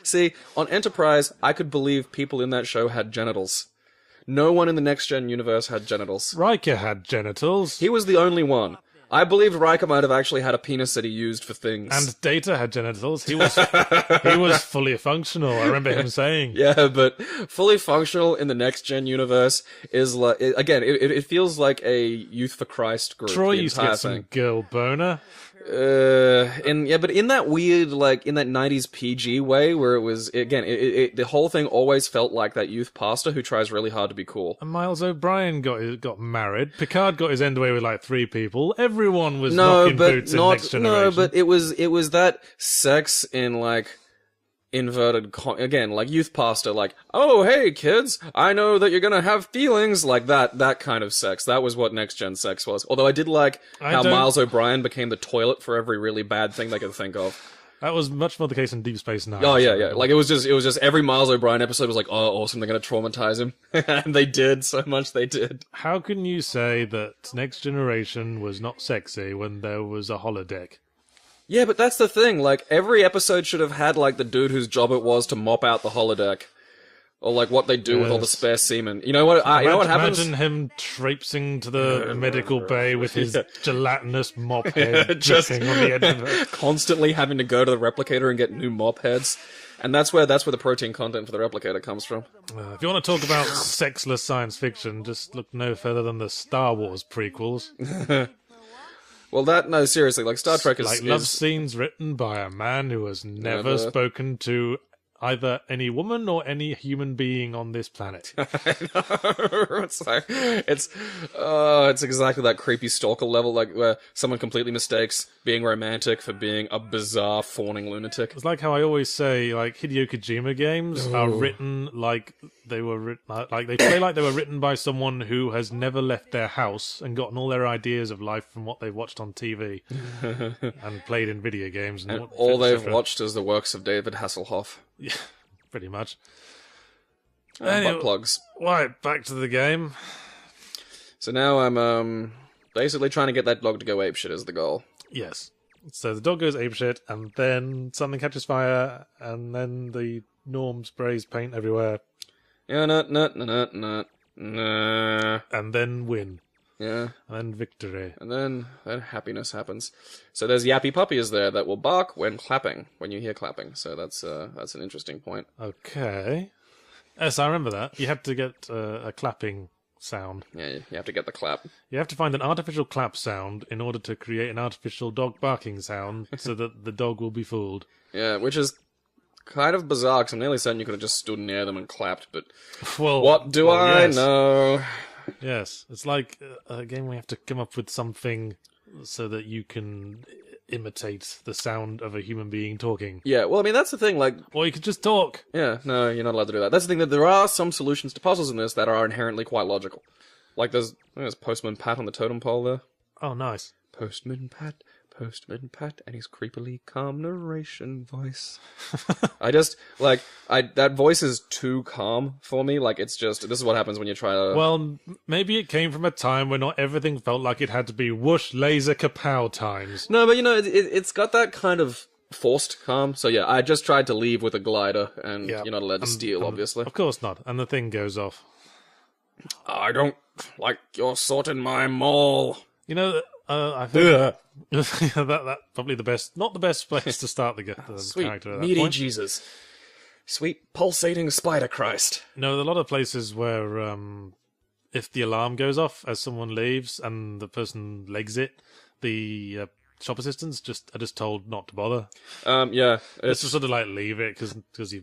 See, on Enterprise, I could believe people in that show had genitals. No one in the Next Gen universe had genitals. Riker had genitals. He was the only one. I believe Riker might have actually had a penis that he used for things. And Data had genitals. He was fully functional. I remember him saying. Yeah, but fully functional in the Next Gen universe is like, again, it feels like a Youth for Christ group. Troy used to get some girl boner. But in that weird, like, in that 90s PG way, where it was, again, the whole thing always felt like that youth pastor who tries really hard to be cool. And Miles O'Brien got married. Picard got his end away with like 3 people. Everyone was knocking boots in Next Generation. No, but it was that sex in, like, inverted, again, like youth pastor, like, oh, hey, kids, I know that you're gonna have feelings, like that kind of sex. That was what Next Gen sex was. Although I did like how Miles O'Brien became the toilet for every really bad thing they could think of. That was much more the case in Deep Space Nine. Oh, yeah. Like, it was just every Miles O'Brien episode was like, oh, awesome, they're gonna traumatize him. And they did, so much they did. How can you say that Next Generation was not sexy when there was a holodeck? Yeah, but that's the thing, like, every episode should have had, like, the dude whose job it was to mop out the holodeck. Or, like, what they do with all the spare semen. You know what, you know what happens? Imagine him traipsing to the medical bay with his gelatinous mop head just dripping on the edge of it. Constantly having to go to the replicator and get new mop heads. And that's where the protein content for the replicator comes from. If you want to talk about sexless science fiction, just look no further than the Star Wars prequels. Well, no, seriously, like, Star Trek is... Like love scenes written by a man who has never spoken to either any woman or any human being on this planet. I know. It's exactly that creepy stalker level, like, where someone completely mistakes being romantic for being a bizarre, fawning lunatic. It's like how I always say, like, Hideo Kojima games are written like they were written, like they play like they were written by someone who has never left their house and gotten all their ideas of life from what they've watched on TV and played in video games. And all they've watched is the works of David Hasselhoff. Yeah, pretty much. Butt plugs. Right, back to the game. So now I'm basically trying to get that dog to go apeshit is the goal. Yes. So the dog goes apeshit, and then something catches fire, and then the Norm sprays paint everywhere. Yeah, and then win. Yeah. And then victory. And then happiness happens. So there's yappy puppies there that will bark when clapping, when you hear clapping. So that's an interesting point. Okay. Yes, I remember that. You have to get a clapping sound. Yeah, you have to get the clap. You have to find an artificial clap sound in order to create an artificial dog barking sound so that the dog will be fooled. Yeah, which is kind of bizarre, because I'm nearly certain you could have just stood near them and clapped, but well, what do I know? Yes, it's like a game where you have to come up with something so that you can imitate the sound of a human being talking. Yeah, well, I mean, that's the thing, like... Or you could just talk. Yeah, no, you're not allowed to do that. That's the thing, that there are some solutions to puzzles in this that are inherently quite logical. Like, there's Postman Pat on the totem pole there. Oh, nice. Postman Pat, and his creepily calm narration voice. That voice is too calm for me. Like, it's just, this is what happens when you try to... Well, maybe it came from a time where not everything felt like it had to be whoosh, laser, kapow times. No, but, you know, it's got that kind of forced calm. So, yeah, I just tried to leave with a glider, and you're not allowed to steal, obviously. Of course not, and the thing goes off. I don't like your sort in my mall. You know... I think that probably the best, not the best place to start the sweet, character at that meaty point. Jesus. Sweet, pulsating Spider Christ. No, there are a lot of places where if the alarm goes off as someone leaves and the person legs it, the shop assistants are just told not to bother. Yeah. It's just sort of like leave it because they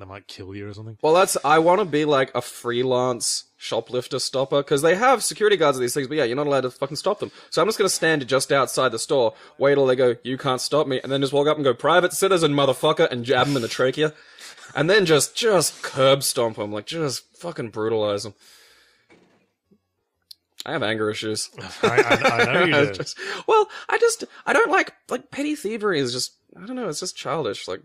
might kill you or something. Well, I want to be like a freelance shoplifter stopper, because they have security guards at these things, but yeah, you're not allowed to fucking stop them. So I'm just going to stand just outside the store, wait till they go, you can't stop me, and then just walk up and go, private citizen, motherfucker, and jab them in the trachea. And then just curb stomp them, like, just fucking brutalize them. I have anger issues. I know you do. I don't like petty thievery is just, I don't know, it's just childish. Like,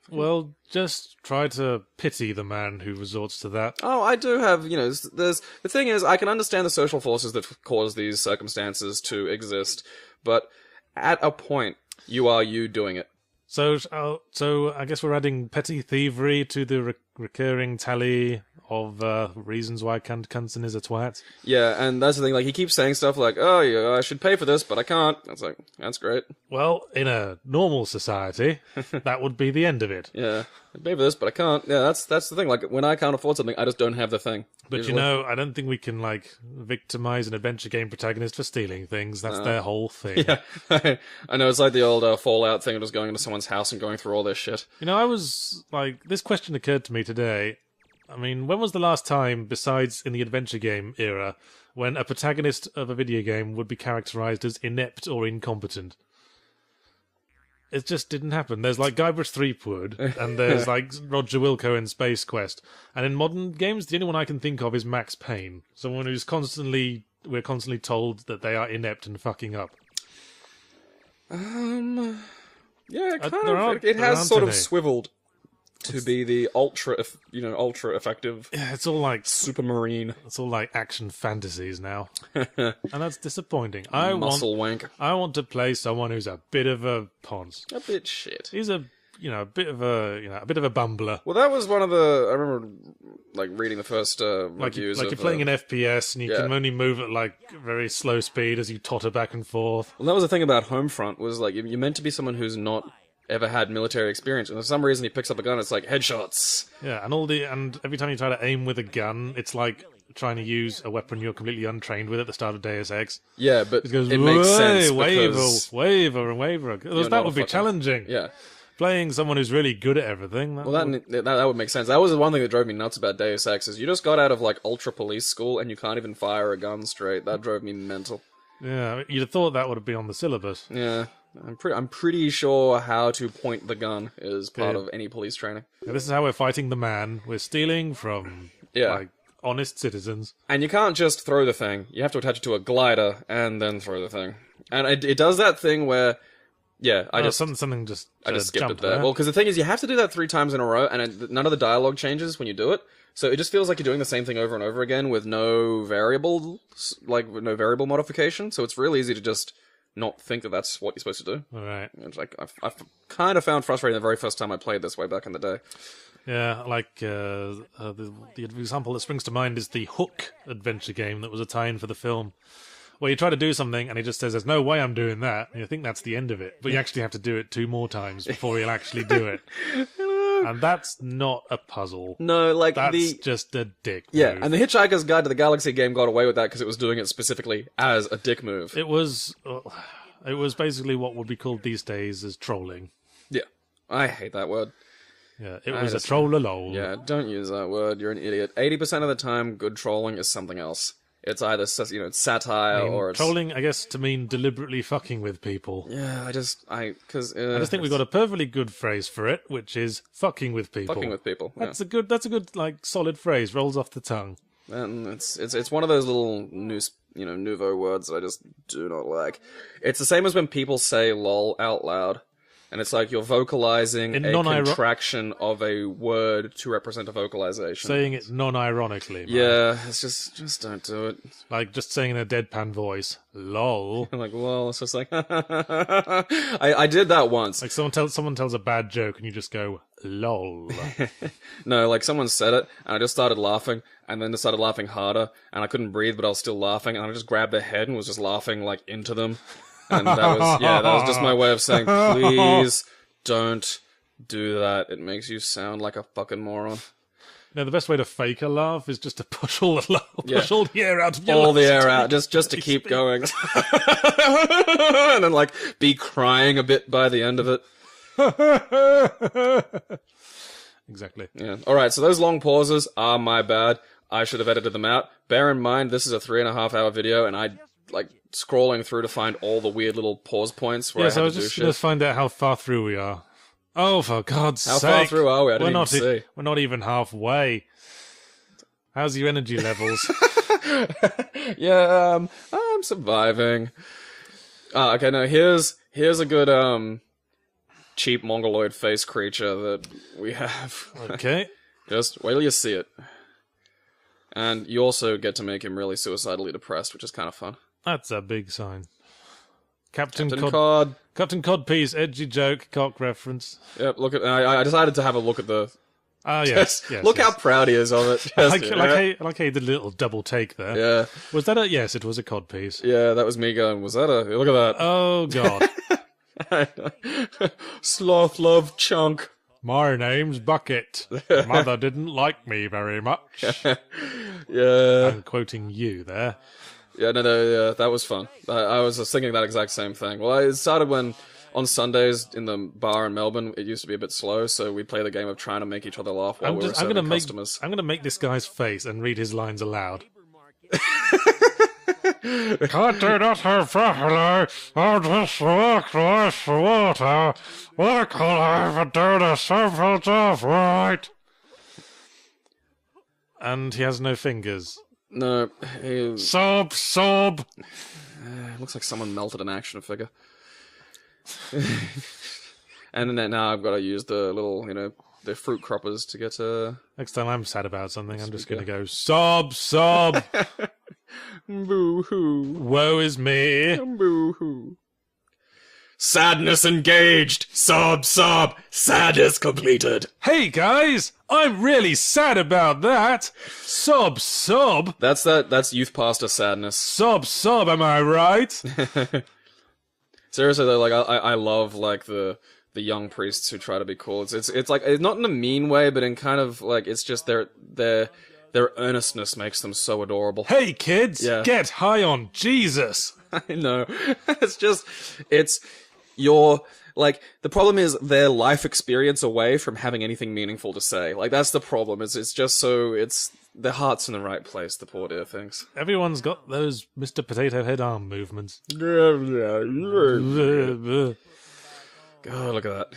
well, just try to pity the man who resorts to that. oh, I do have, the thing is, I can understand the social forces that cause these circumstances to exist, but at a point, you are you doing it. So I guess we're adding petty thievery to the recurring tally of reasons why Knutson is a twat. Yeah, and that's the thing, like, he keeps saying stuff like, oh, yeah, I should pay for this, but I can't. It's like, that's great. Well, in a normal society, that would be the end of it. Yeah, I pay for this, but I can't. Yeah, that's the thing, like, when I can't afford something, I just don't have the thing. But usually. I don't think we can, like, victimize an adventure game protagonist for stealing things. That's their whole thing. Yeah, I know, it's like the old Fallout thing of just going into someone's house and going through all their shit. I was, like, this question occurred to me today. I mean, when was the last time, besides in the adventure game era, when a protagonist of a video game would be characterized as inept or incompetent? It just didn't happen. There's, like, Guybrush Threepwood, and there's, like, Roger Wilco in Space Quest. And in modern games, the only one I can think of is Max Payne. Someone who's we're constantly told that they are inept and fucking up. Yeah, it has sort of swiveled to be the ultra effective. Yeah, it's all like Supermarine. It's all like action fantasies now, and that's disappointing. I want to play someone who's a bit of a ponce, a bit shit. He's a bit of a bumbler. Well, that was one of the. I remember like reading the first reviews. You're playing an FPS and you can only move at like very slow speed as you totter back and forth. Well, that was the thing about Homefront was like you're meant to be someone who's not ever had military experience, and for some reason he picks up a gun, it's like headshots. Yeah, and every time you try to aim with a gun, it's like trying to use a weapon you're completely untrained with at the start of Deus Ex. Yeah, but it makes sense waver and waver. That would be challenging. Yeah. Playing someone who's really good at everything. That would make sense. That was one thing that drove me nuts about Deus Ex, is you just got out of like ultra police school and you can't even fire a gun straight. That drove me mental. Yeah, you'd have thought that would have been on the syllabus. Yeah. I'm pretty sure how to point the gun is part of any police training. Yeah, this is how we're fighting the man. We're stealing from like honest citizens. And you can't just throw the thing. You have to attach it to a glider and then throw the thing. And it does that thing where, I just skipped it there. Well, because the thing is, you have to do that 3 times in a row, and none of the dialogue changes when you do it. So it just feels like you're doing the same thing over and over again with no variable modification. So it's really easy to just not think that that's what you're supposed to do. All right. It's like I've kind of found frustrating the very first time I played this way back in the day. Yeah, like the example that springs to mind is the Hook adventure game that was a tie-in for the film, where you try to do something and he just says, "There's no way I'm doing that," and you think that's the end of it, but you actually have to do it 2 more times before you'll actually do it. And that's not a puzzle. No, like that's just a dick move. Yeah, and the Hitchhiker's Guide to the Galaxy game got away with that because it was doing it specifically as a dick move. It was basically what would be called these days as trolling. Yeah, I hate that word. Yeah, it was a troll-a-lol. Yeah, don't use that word. You're an idiot. 80% of the time, good trolling is something else. It's either it's satire or it's trolling. I guess to mean deliberately fucking with people. Yeah, I just think we've got a perfectly good phrase for it, which is fucking with people. Fucking with people. Yeah. That's a good like solid phrase. Rolls off the tongue. And it's one of those little nouveau words that I just do not like. It's the same as when people say "lol" out loud. And it's like you're vocalizing a contraction of a word to represent a vocalization. Saying it non-ironically. Man. Yeah, it's just don't do it. Like just saying in a deadpan voice, "lol." Like, lol. It's just like, I did that once. Like someone tells a bad joke and you just go, "lol." No, like someone said it and I just started laughing and then I started laughing harder and I couldn't breathe but I was still laughing and I just grabbed their head and was just laughing like into them. And that was just my way of saying, please don't do that. It makes you sound like a fucking moron. No, the best way to fake a laugh is just to push all the push all the air out of your all lungs. the air out, just to keep going. And then, like, be crying a bit by the end of it. Exactly. Yeah. Alright, so those long pauses are my bad. I should have edited them out. Bear in mind, this is a 3.5 hour video, and I, like, scrolling through to find all the weird little pause points where I had I to was do just shit. going to find out how far through we are. Oh, for God's sake. How far through are we? I didn't even see. We're not even halfway. How's your energy levels? Yeah, I'm surviving. Okay, now here's a good, cheap mongoloid face creature that we have. Okay. Just wait till you see it. And you also get to make him really suicidally depressed, which is kind of fun. That's a big sign. Captain Cod. Captain Codpiece, edgy joke, cock reference. Yep, look at. I decided to have a look at the. Ah, yes. Look how proud he is of it. Just, like how he did a little double take there. Yeah. Was that a... Yes, it was a codpiece. Yeah, that was me going, was that a... Look at that. Oh, God. Sloth love chunk. My name's Bucket. Mother didn't like me very much. Yeah. I'm quoting you there. Yeah, no, that was fun. I was thinking that exact same thing. Well, it started when, on Sundays in the bar in Melbourne, it used to be a bit slow, so we'd play the game of trying to make each other laugh while we were serving customers. I'm going to make this guy's face and read his lines aloud. I do not have properly. I just work with water. Why can't I ever do the simple stuff right? And he has no fingers. No, he... Sob. looks like someone melted an action figure. And then now I've got to use the little, the fruit croppers to get Next time I'm sad about something, I'm just going to go, sob. Boo-hoo. Woe is me. Boo-hoo. Sadness engaged. Sob. Sadness completed. Hey guys, I'm really sad about that. Sob. That's youth pastor sadness. Sob, am I right? Seriously though, like I love like the young priests who try to be cool. It's like it's not in a mean way, but in kind of like it's just their earnestness makes them so adorable. Hey kids, Yeah. get high on Jesus. I know. It's your, like, the problem is their life experience away from having anything meaningful to say. Like, that's the problem. It's just so, their heart's in the right place, the poor dear things. Everyone's got those Mr. Potato Head arm movements. God, look at that.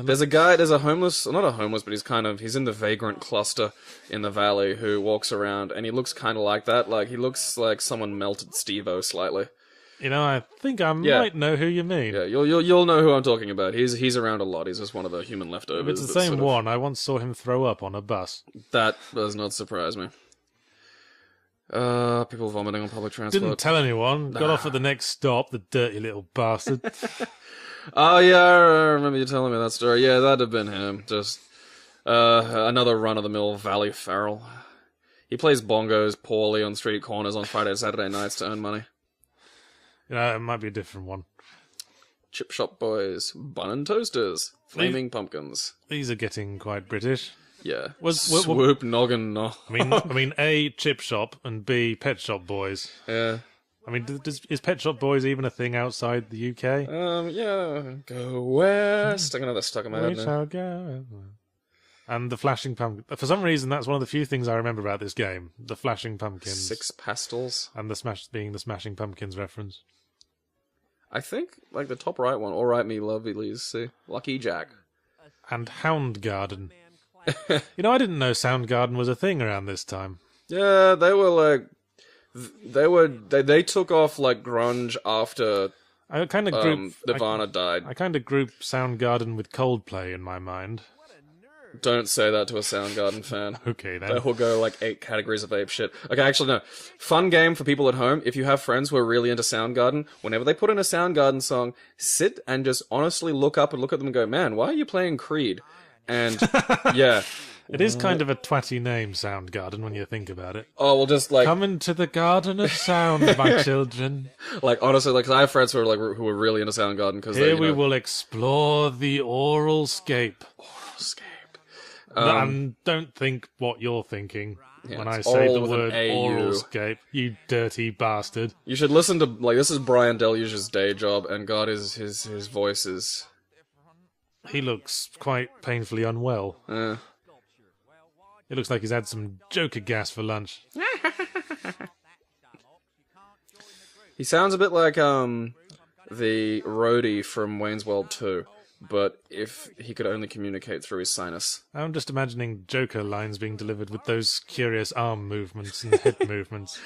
There's a homeless, not a homeless, but he's in the vagrant cluster in the valley who walks around, and he looks kind of like that. Like, he looks like someone melted Steve-O slightly. I think I might know who you mean. Yeah, you'll know who I'm talking about. He's around a lot. He's just one of the human leftovers. If it's the same one, I once saw him throw up on a bus. That does not surprise me. People vomiting on public transport. Didn't tell anyone. Got off at the next stop, the dirty little bastard. Oh yeah, I remember you telling me that story. Yeah, that'd have been him. Just another run-of-the-mill Valley Feral. He plays bongos poorly on street corners on Friday and Saturday nights to earn money. It might be a different one. Chip Shop Boys, Bun and Toasters, Flaming Pumpkins. These are getting quite British. Yeah. Swoop, noggin, no. I mean, A, Chip Shop, and B, Pet Shop Boys. Yeah. I mean, is Pet Shop Boys even a thing outside the UK? Yeah. Go west. I'm gonna have that stuck in my head now. Shall go. And the Flashing Pumpkin. For some reason, that's one of the few things I remember about this game. The Flashing Pumpkins. 6 pastels. And the Smashing Pumpkins reference. I think, like, the top right one, All Right Me Lovelies, see? Lucky Jack. And Hound Garden. I didn't know Soundgarden was a thing around this time. Yeah, they were, like... They took off, like, grunge after I kind of group Nirvana died. I kind of group Soundgarden with Coldplay in my mind. Don't say that to a Soundgarden fan. Okay, then. They will go, like, 8 categories of ape shit. Okay, actually, no. Fun game for people at home. If you have friends who are really into Soundgarden, whenever they put in a Soundgarden song, sit and just honestly look up and look at them and go, man, why are you playing Creed? And, yeah. It is kind of a twatty name, Soundgarden, when you think about it. Oh, well, just, like... Come into the garden of sound, my children. Like, honestly, like, 'cause I have friends who are really into Soundgarden, because Here we will explore the oral scape. Oral scape. And don't think what you're thinking when I it's say all the with an word AU. oralscape. You dirty bastard. You should listen to, like, this is Brian Deluge's day job, and God, his voice is... He looks quite painfully unwell. It looks like he's had some Joker gas for lunch. He sounds a bit like, the roadie from Wayne's World 2, but if he could only communicate through his sinus. I'm just imagining Joker lines being delivered with those curious arm movements and head movements.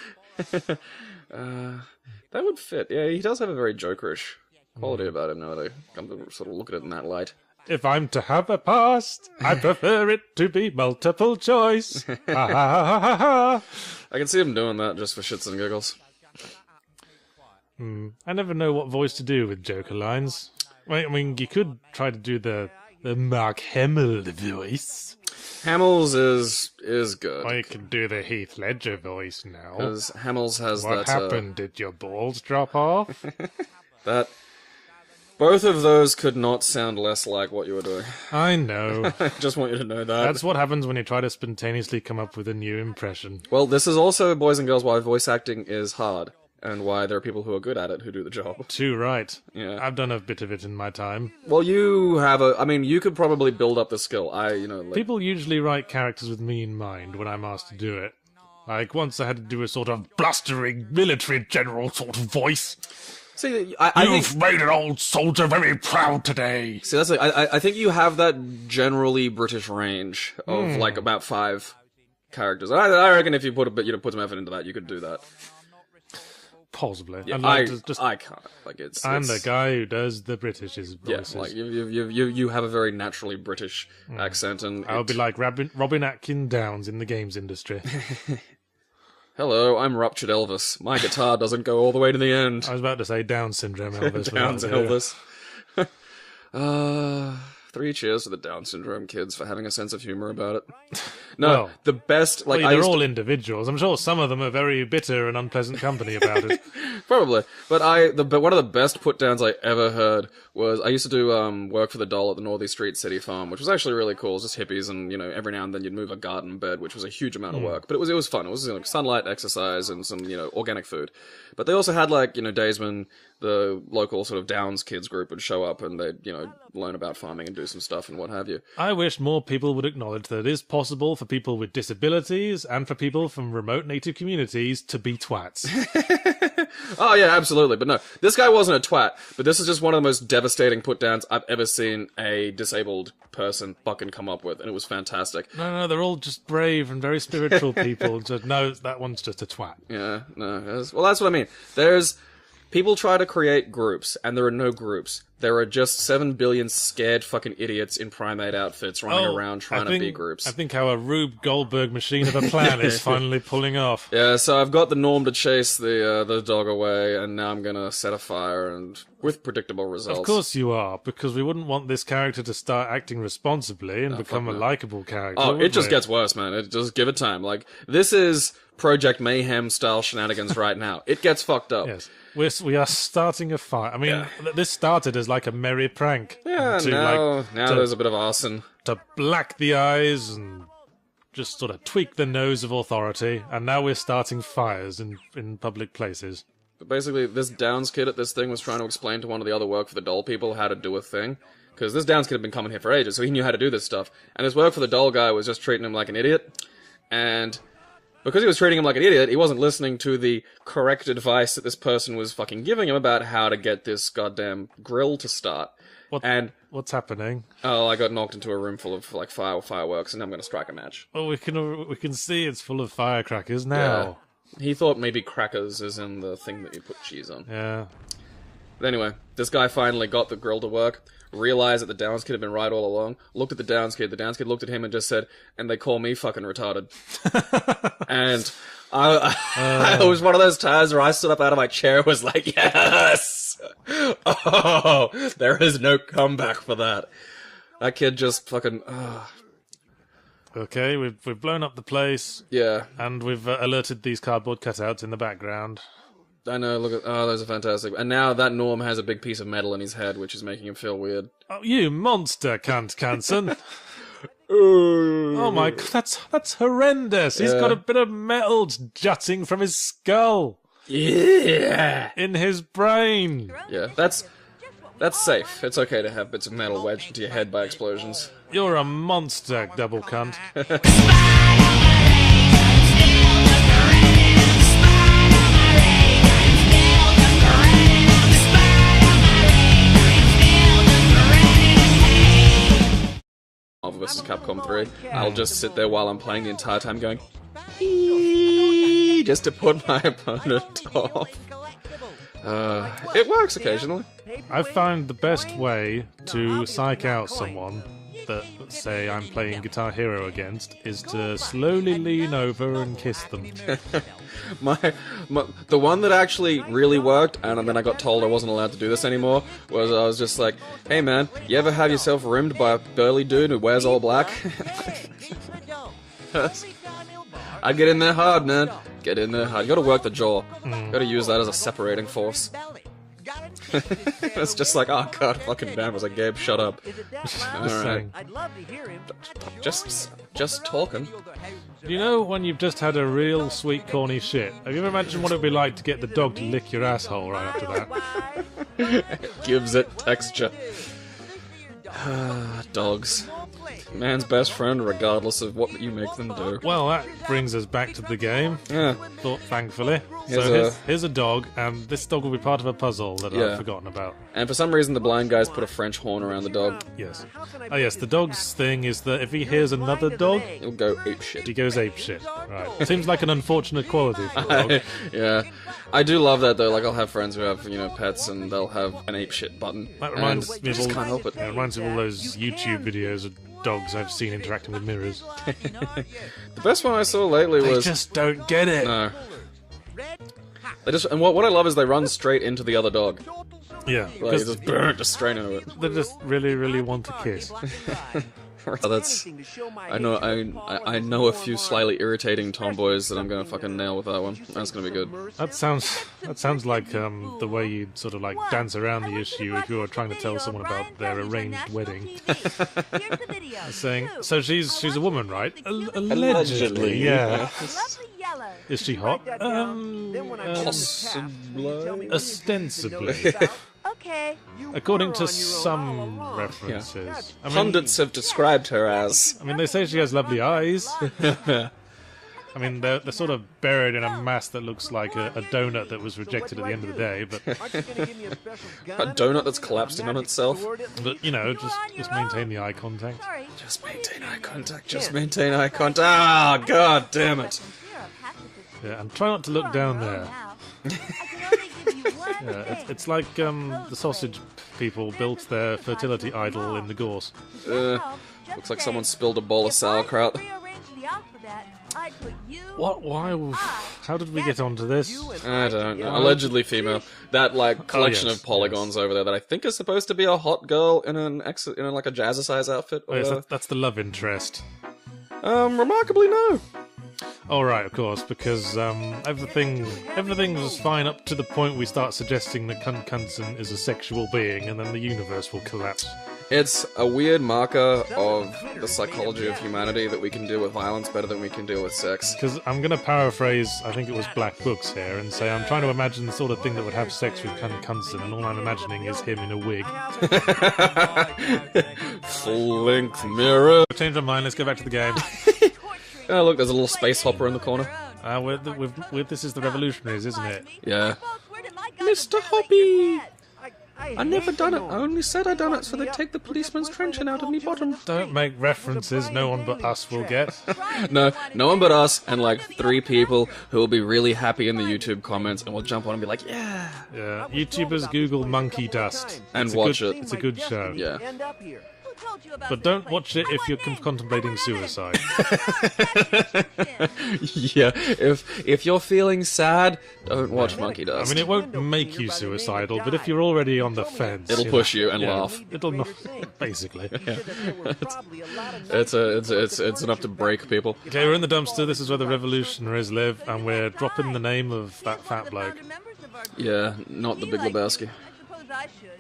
That would fit. Yeah, he does have a very Jokerish quality about him now that I come to sort of look at it in that light. If I'm to have a past, I prefer it to be multiple choice. Ha ha ha ha ha. I can see him doing that just for shits and giggles. I never know what voice to do with Joker lines. I mean, you could try to do the Mark Hamill voice. Hamill's is good. Or you could do the Heath Ledger voice now. Because Hamill's has What that... happened? Did your balls drop off? That... Both of those could not sound less like what you were doing. I know. I just want you to know that. That's what happens when you try to spontaneously come up with a new impression. Well, this is also, boys and girls, why voice acting is hard. And why there are people who are good at it who do the job. Too right. Yeah. I've done a bit of it in my time. Well, you have I mean, you could probably build up the skill. People usually write characters with me in mind when I'm asked to do it. Like, once I had to do a sort of blustering military general sort of voice. See, I You've made an old soldier very proud today. See, that's I think you have that generally British range of like about 5 characters. I reckon if you put put some effort into that, you could do that. Possibly. Yeah, I can't. Like I'm the guy who does the British's voices. Yeah, like you have a very naturally British accent, and I'll be like Robin Atkin Downs in the games industry. Hello, I'm Ruptured Elvis. My guitar doesn't go all the way to the end. I was about to say Down syndrome Elvis. Down Elvis. 3 cheers to the Down syndrome kids for having a sense of humor about it. No, Well, the best... Like, they're all individuals. I'm sure some of them are very bitter and unpleasant company about it. Probably. But one of the best put-downs I ever heard was... I used to do work for the doll at the Northey Street City Farm, which was actually really cool. It was just hippies, and, every now and then you'd move a garden bed, which was a huge amount of work. But it was fun. It was sunlight, exercise, and some, organic food. But they also had, days when the local sort of Downs kids group would show up and they'd, learn about farming and do some stuff and what have you. I wish more people would acknowledge that it is possible for people with disabilities and for people from remote native communities to be twats. Oh, yeah, absolutely. But no, this guy wasn't a twat, but this is just one of the most devastating put-downs I've ever seen a disabled person fucking come up with, and it was fantastic. No, they're all just brave and very spiritual people. Just, no, that one's just a twat. Yeah, no. Well, that's what I mean. People try to create groups, and there are no groups. There are just 7 billion scared fucking idiots in primate outfits running around trying to be groups. I think our Rube Goldberg machine of a plan is finally pulling off. Yeah, so I've got the norm to chase the dog away, and now I'm gonna set a fire, and with predictable results. Of course you are, because we wouldn't want this character to start acting responsibly and become a likable character. Oh, it just gets worse, man. Just give it time. Like, this is Project Mayhem-style shenanigans right now. It gets fucked up. Yes. We are starting a fight. I mean, this started as like a merry prank. Yeah, now there's a bit of arson. To black the eyes and just sort of tweak the nose of authority, and now we're starting fires in public places. But basically, this Downs kid at this thing was trying to explain to one of the other work for the doll people how to do a thing. Because this Downs kid had been coming here for ages, so he knew how to do this stuff. And his work for the doll guy was just treating him like an idiot. And because he was treating him like an idiot, he wasn't listening to the correct advice that this person was fucking giving him about how to get this goddamn grill to start. What's happening? Oh, I got knocked into a room full of fireworks, and I'm going to strike a match. Oh, we can see it's full of firecrackers now. Yeah. He thought maybe crackers is in the thing that you put cheese on. Yeah. But anyway, this guy finally got the grill to work, realized that the Downs kid had been right all along, looked at the Downs kid looked at him and just said, and they call me fucking retarded. And it was one of those times where I stood up out of my chair and was like, yes! Oh, there is no comeback for that. That kid just fucking... Okay, we've blown up the place. Yeah. And we've alerted these cardboard cutouts in the background. I know, look at... Oh, those are fantastic. And now that Norm has a big piece of metal in his head, which is making him feel weird. Oh, you monster, cunt, Knutson. Oh my god, that's horrendous. He's got a bit of metal jutting from his skull. Yeah. In his brain. Yeah, that's safe. It's okay to have bits of metal wedged into your head by explosions. You're a monster, double cunt. Marvel vs. Capcom 3. I'll just sit there while I'm playing the entire time going, "Eee," just to put my opponent off. It works occasionally. I've found the best way to psych out someone that, say, I'm playing Guitar Hero against, is to slowly lean over and kiss them. The one that actually really worked, and then I got told I wasn't allowed to do this anymore, was I was just like, "Hey man, you ever have yourself rimmed by a burly dude who wears all black?" I get in there hard, man. Get in there hard. You gotta work the jaw. You gotta use that as a separating force. It's just like, oh god, fucking damn. I was like, Gabe, shut up. Alright. Just talking. You know when you've just had a real sweet corny shit? Have you ever imagined what it would be like to get the dog to lick your asshole right after that? It gives it texture. Dogs. Man's best friend, regardless of what you make them do. Well, that brings us back to the game. Yeah. Thankfully. Here's a dog, and this dog will be part of a puzzle that I've forgotten about. And for some reason, the blind guys put a French horn around the dog. Yes. Oh yes, the dog's thing is that if he hears another dog, he'll go apeshit. He goes apeshit. Right. Seems like an unfortunate quality for a dog. Yeah. I do love that though. Like, I'll have friends who have, pets, and they'll have an apeshit button. That reminds me of just can't help it. It reminds me of all those YouTube videos of dogs I've seen interacting with mirrors. The best one I saw lately was... They just don't get it. No. And what I love is they run straight into the other dog. Yeah. Like, just straight into it. They just really, really want to kiss. That's... I know a few slightly irritating tomboys that I'm gonna fucking nail with that one. That's gonna be good. That sounds like the way you'd sort of like dance around the issue if you were trying to tell someone about their arranged wedding. Saying, so she's a woman, right? Allegedly, yeah. Is she hot? Possibly. Ostensibly. Okay. According to some references. Yeah. I mean, pundits have described her as... I mean, they say she has lovely eyes. I mean, they're sort of buried in a mass that looks like a donut that was rejected at the end of the day, but... A donut that's collapsed in on itself? But, just maintain the eye contact. Just maintain eye contact, just maintain eye contact. Ah, god damn it. Yeah, and try not to look down there. Yeah, it's like the sausage people built their fertility idol in the gorse. Looks like someone spilled a bowl of sauerkraut. What? Why? How did we get onto this? I don't know. Allegedly female. That collection of polygons over there that I think is supposed to be a hot girl in like a jazzercise outfit. Oh, yes, that's the love interest. Remarkably no. Oh right, of course, because everything was fine up to the point we start suggesting that Knutson is a sexual being, and then the universe will collapse. It's a weird marker of the psychology of humanity that we can deal with violence better than we can deal with sex. Because I'm going to paraphrase, I think it was Black Books here, and say I'm trying to imagine the sort of thing that would have sex with Knutson, and all I'm imagining is him in a wig. Full-length mirror. Change my mind, let's go back to the game. Oh look, there's a little space hopper in the corner. This is the Revolutionaries, isn't it? Yeah. Mr. Hoppy! I never done it. I only said I done it so they take the policeman's truncheon out of me bottom. Don't make references no one but us will get. No one but us and like 3 people who will be really happy in the YouTube comments and will jump on and be like, yeah. Yeah, YouTubers Google monkey dust. And watch it. It's a good show. Yeah. But don't watch it if you're contemplating suicide. Yeah, if you're feeling sad, don't watch Monkey Dust. I mean, it won't make you suicidal, but if you're already on the fence... It'll push you and laugh. It'll not... Basically. Yeah. It's enough to break people. Okay, we're in the dumpster, this is where the revolutionaries live, and we're dropping the name of that fat bloke. Yeah, not the Big Lebowski.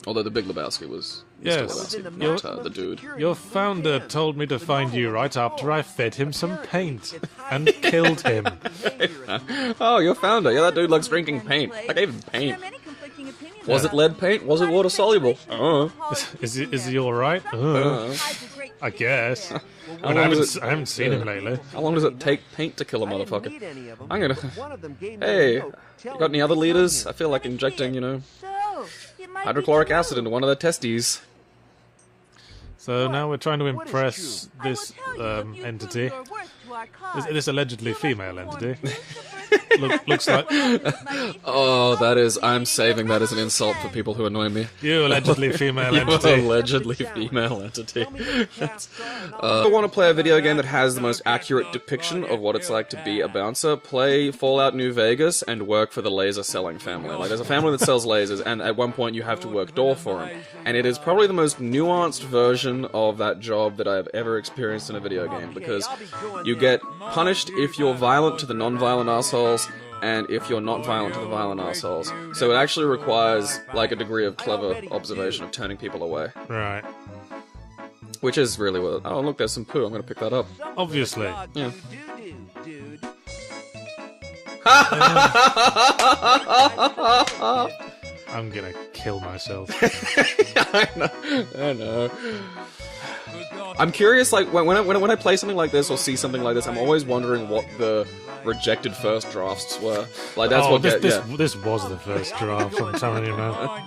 Although the Big Lebowski was Yes. Mr. Lebowski, not the dude. Your founder told me to find you right after I fed him some paint and killed him. Oh, your founder. Yeah, that dude likes drinking paint. I gave him paint. Was it lead paint? Was it water soluble? Is he alright? I guess. I haven't seen him lately. How long does it take paint to kill a motherfucker? I'm gonna... Hey, you got any other leaders? I feel like injecting, you know, hydrochloric acid into one of their testes. So now we're trying to impress this entity. This allegedly female entity. Looks like... Oh, that is... I'm saving that as an insult for people who annoy me. You allegedly female You entity. allegedly female entity. I want to play a video game that has the most accurate depiction of what it's like to be a bouncer. Play Fallout New Vegas and work for the laser selling family. Like, there's a family that sells lasers, and at one point you have to work door for them. And it is probably the most nuanced version of that job that I have ever experienced in a video game, because you get punished if you're violent to the non-violent assholes, and if you're not violent to the violent assholes. So it actually requires, like, a degree of clever observation of turning people away. Right. Which is really what... Oh, look, there's some poo. I'm gonna pick that up. Obviously. Yeah. I'm gonna kill myself. I know. I'm curious, like, when I play something like this or see something like this, I'm always wondering what the rejected first drafts were. Like, that's what... This was the first draft, I'm telling you, man.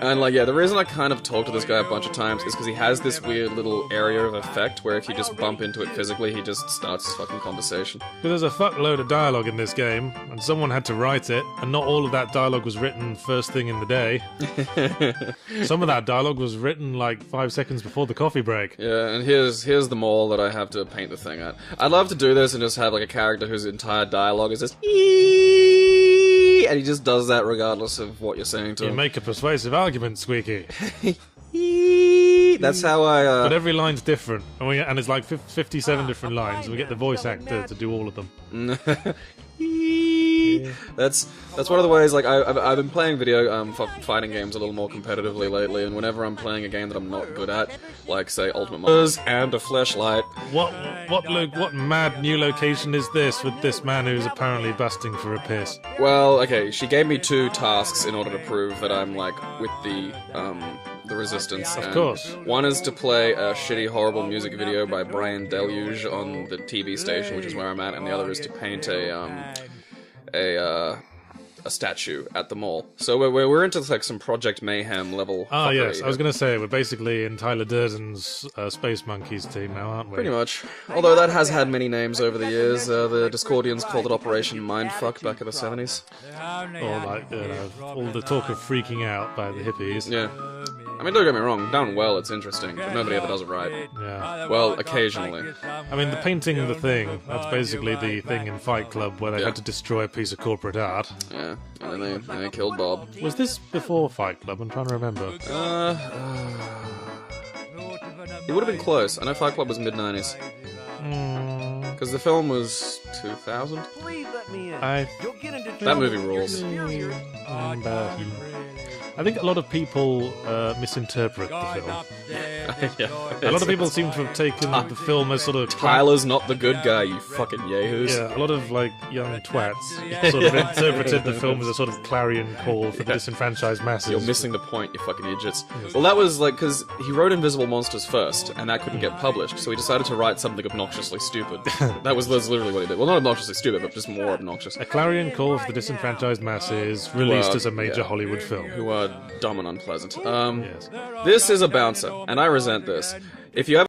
And, like, yeah, the reason I kind of talked to this guy a bunch of times is because he has this weird little area of effect where if you just bump into it physically, he just starts his fucking conversation. There's a fuckload of dialogue in this game, and someone had to write it, and not all of that dialogue was written first thing in the day. Some of that dialogue was written, like, 5 seconds before the coffee break. Yeah, and here's the mall that I have to paint the thing at. I'd love to do this and just have, like, a character whose entire dialogue is just... And he just does that regardless of what you're saying to him. You make a persuasive argument, Squeaky. That's how I... But every line's different, and it's like 57 different lines, and we get the voice actor to do all of them. That's one of the ways, like, I've been playing video fighting games a little more competitively lately, and whenever I'm playing a game that I'm not good at, like, say, Ultimate Masters and a fleshlight... What mad new location is this with this man who's apparently busting for a piss? Well, okay, she gave me 2 tasks in order to prove that I'm, like, with the Resistance. Of course. One is to play a shitty, horrible music video by Brian Deluge on the TV station, which is where I'm at, and the other is to paint a statue at the mall. So we're into, like, some Project Mayhem level. Ah, yes, I was going to say, we're basically in Tyler Durden's Space Monkeys team now, aren't we? Pretty much. Although that has had many names over the years. The Discordians called it Operation Mindfuck back in the 70s. Or, like, all the talk of freaking out by the hippies. Yeah. I mean, don't get me wrong, done well, it's interesting, but nobody ever does it right. Yeah. Well, occasionally. I mean, the painting of the thing, that's basically the thing in Fight Club where they had to destroy a piece of corporate art. Yeah, and then they killed Bob. Was this before Fight Club? I'm trying to remember. It would have been close. I know Fight Club was mid-90s. Because the film was 2000? That movie rules. I think a lot of people misinterpret the film. Yeah, a lot of people seem to have taken the film as sort of... Tyler's not the good guy, you fucking yahoos. Yeah, a lot of, like, young twats sort of interpreted the film as a sort of clarion call for the disenfranchised masses. You're missing the point, you fucking idiots. Well, that was, like, because he wrote Invisible Monsters first, and that couldn't get published, so he decided to write something obnoxiously stupid. That's literally what he did. Well, not obnoxiously stupid, but just more obnoxious. A clarion call for the disenfranchised masses, released as a major Hollywood film. Who are dumb and unpleasant. Yes. This is a bouncer, and I resent this. If you ever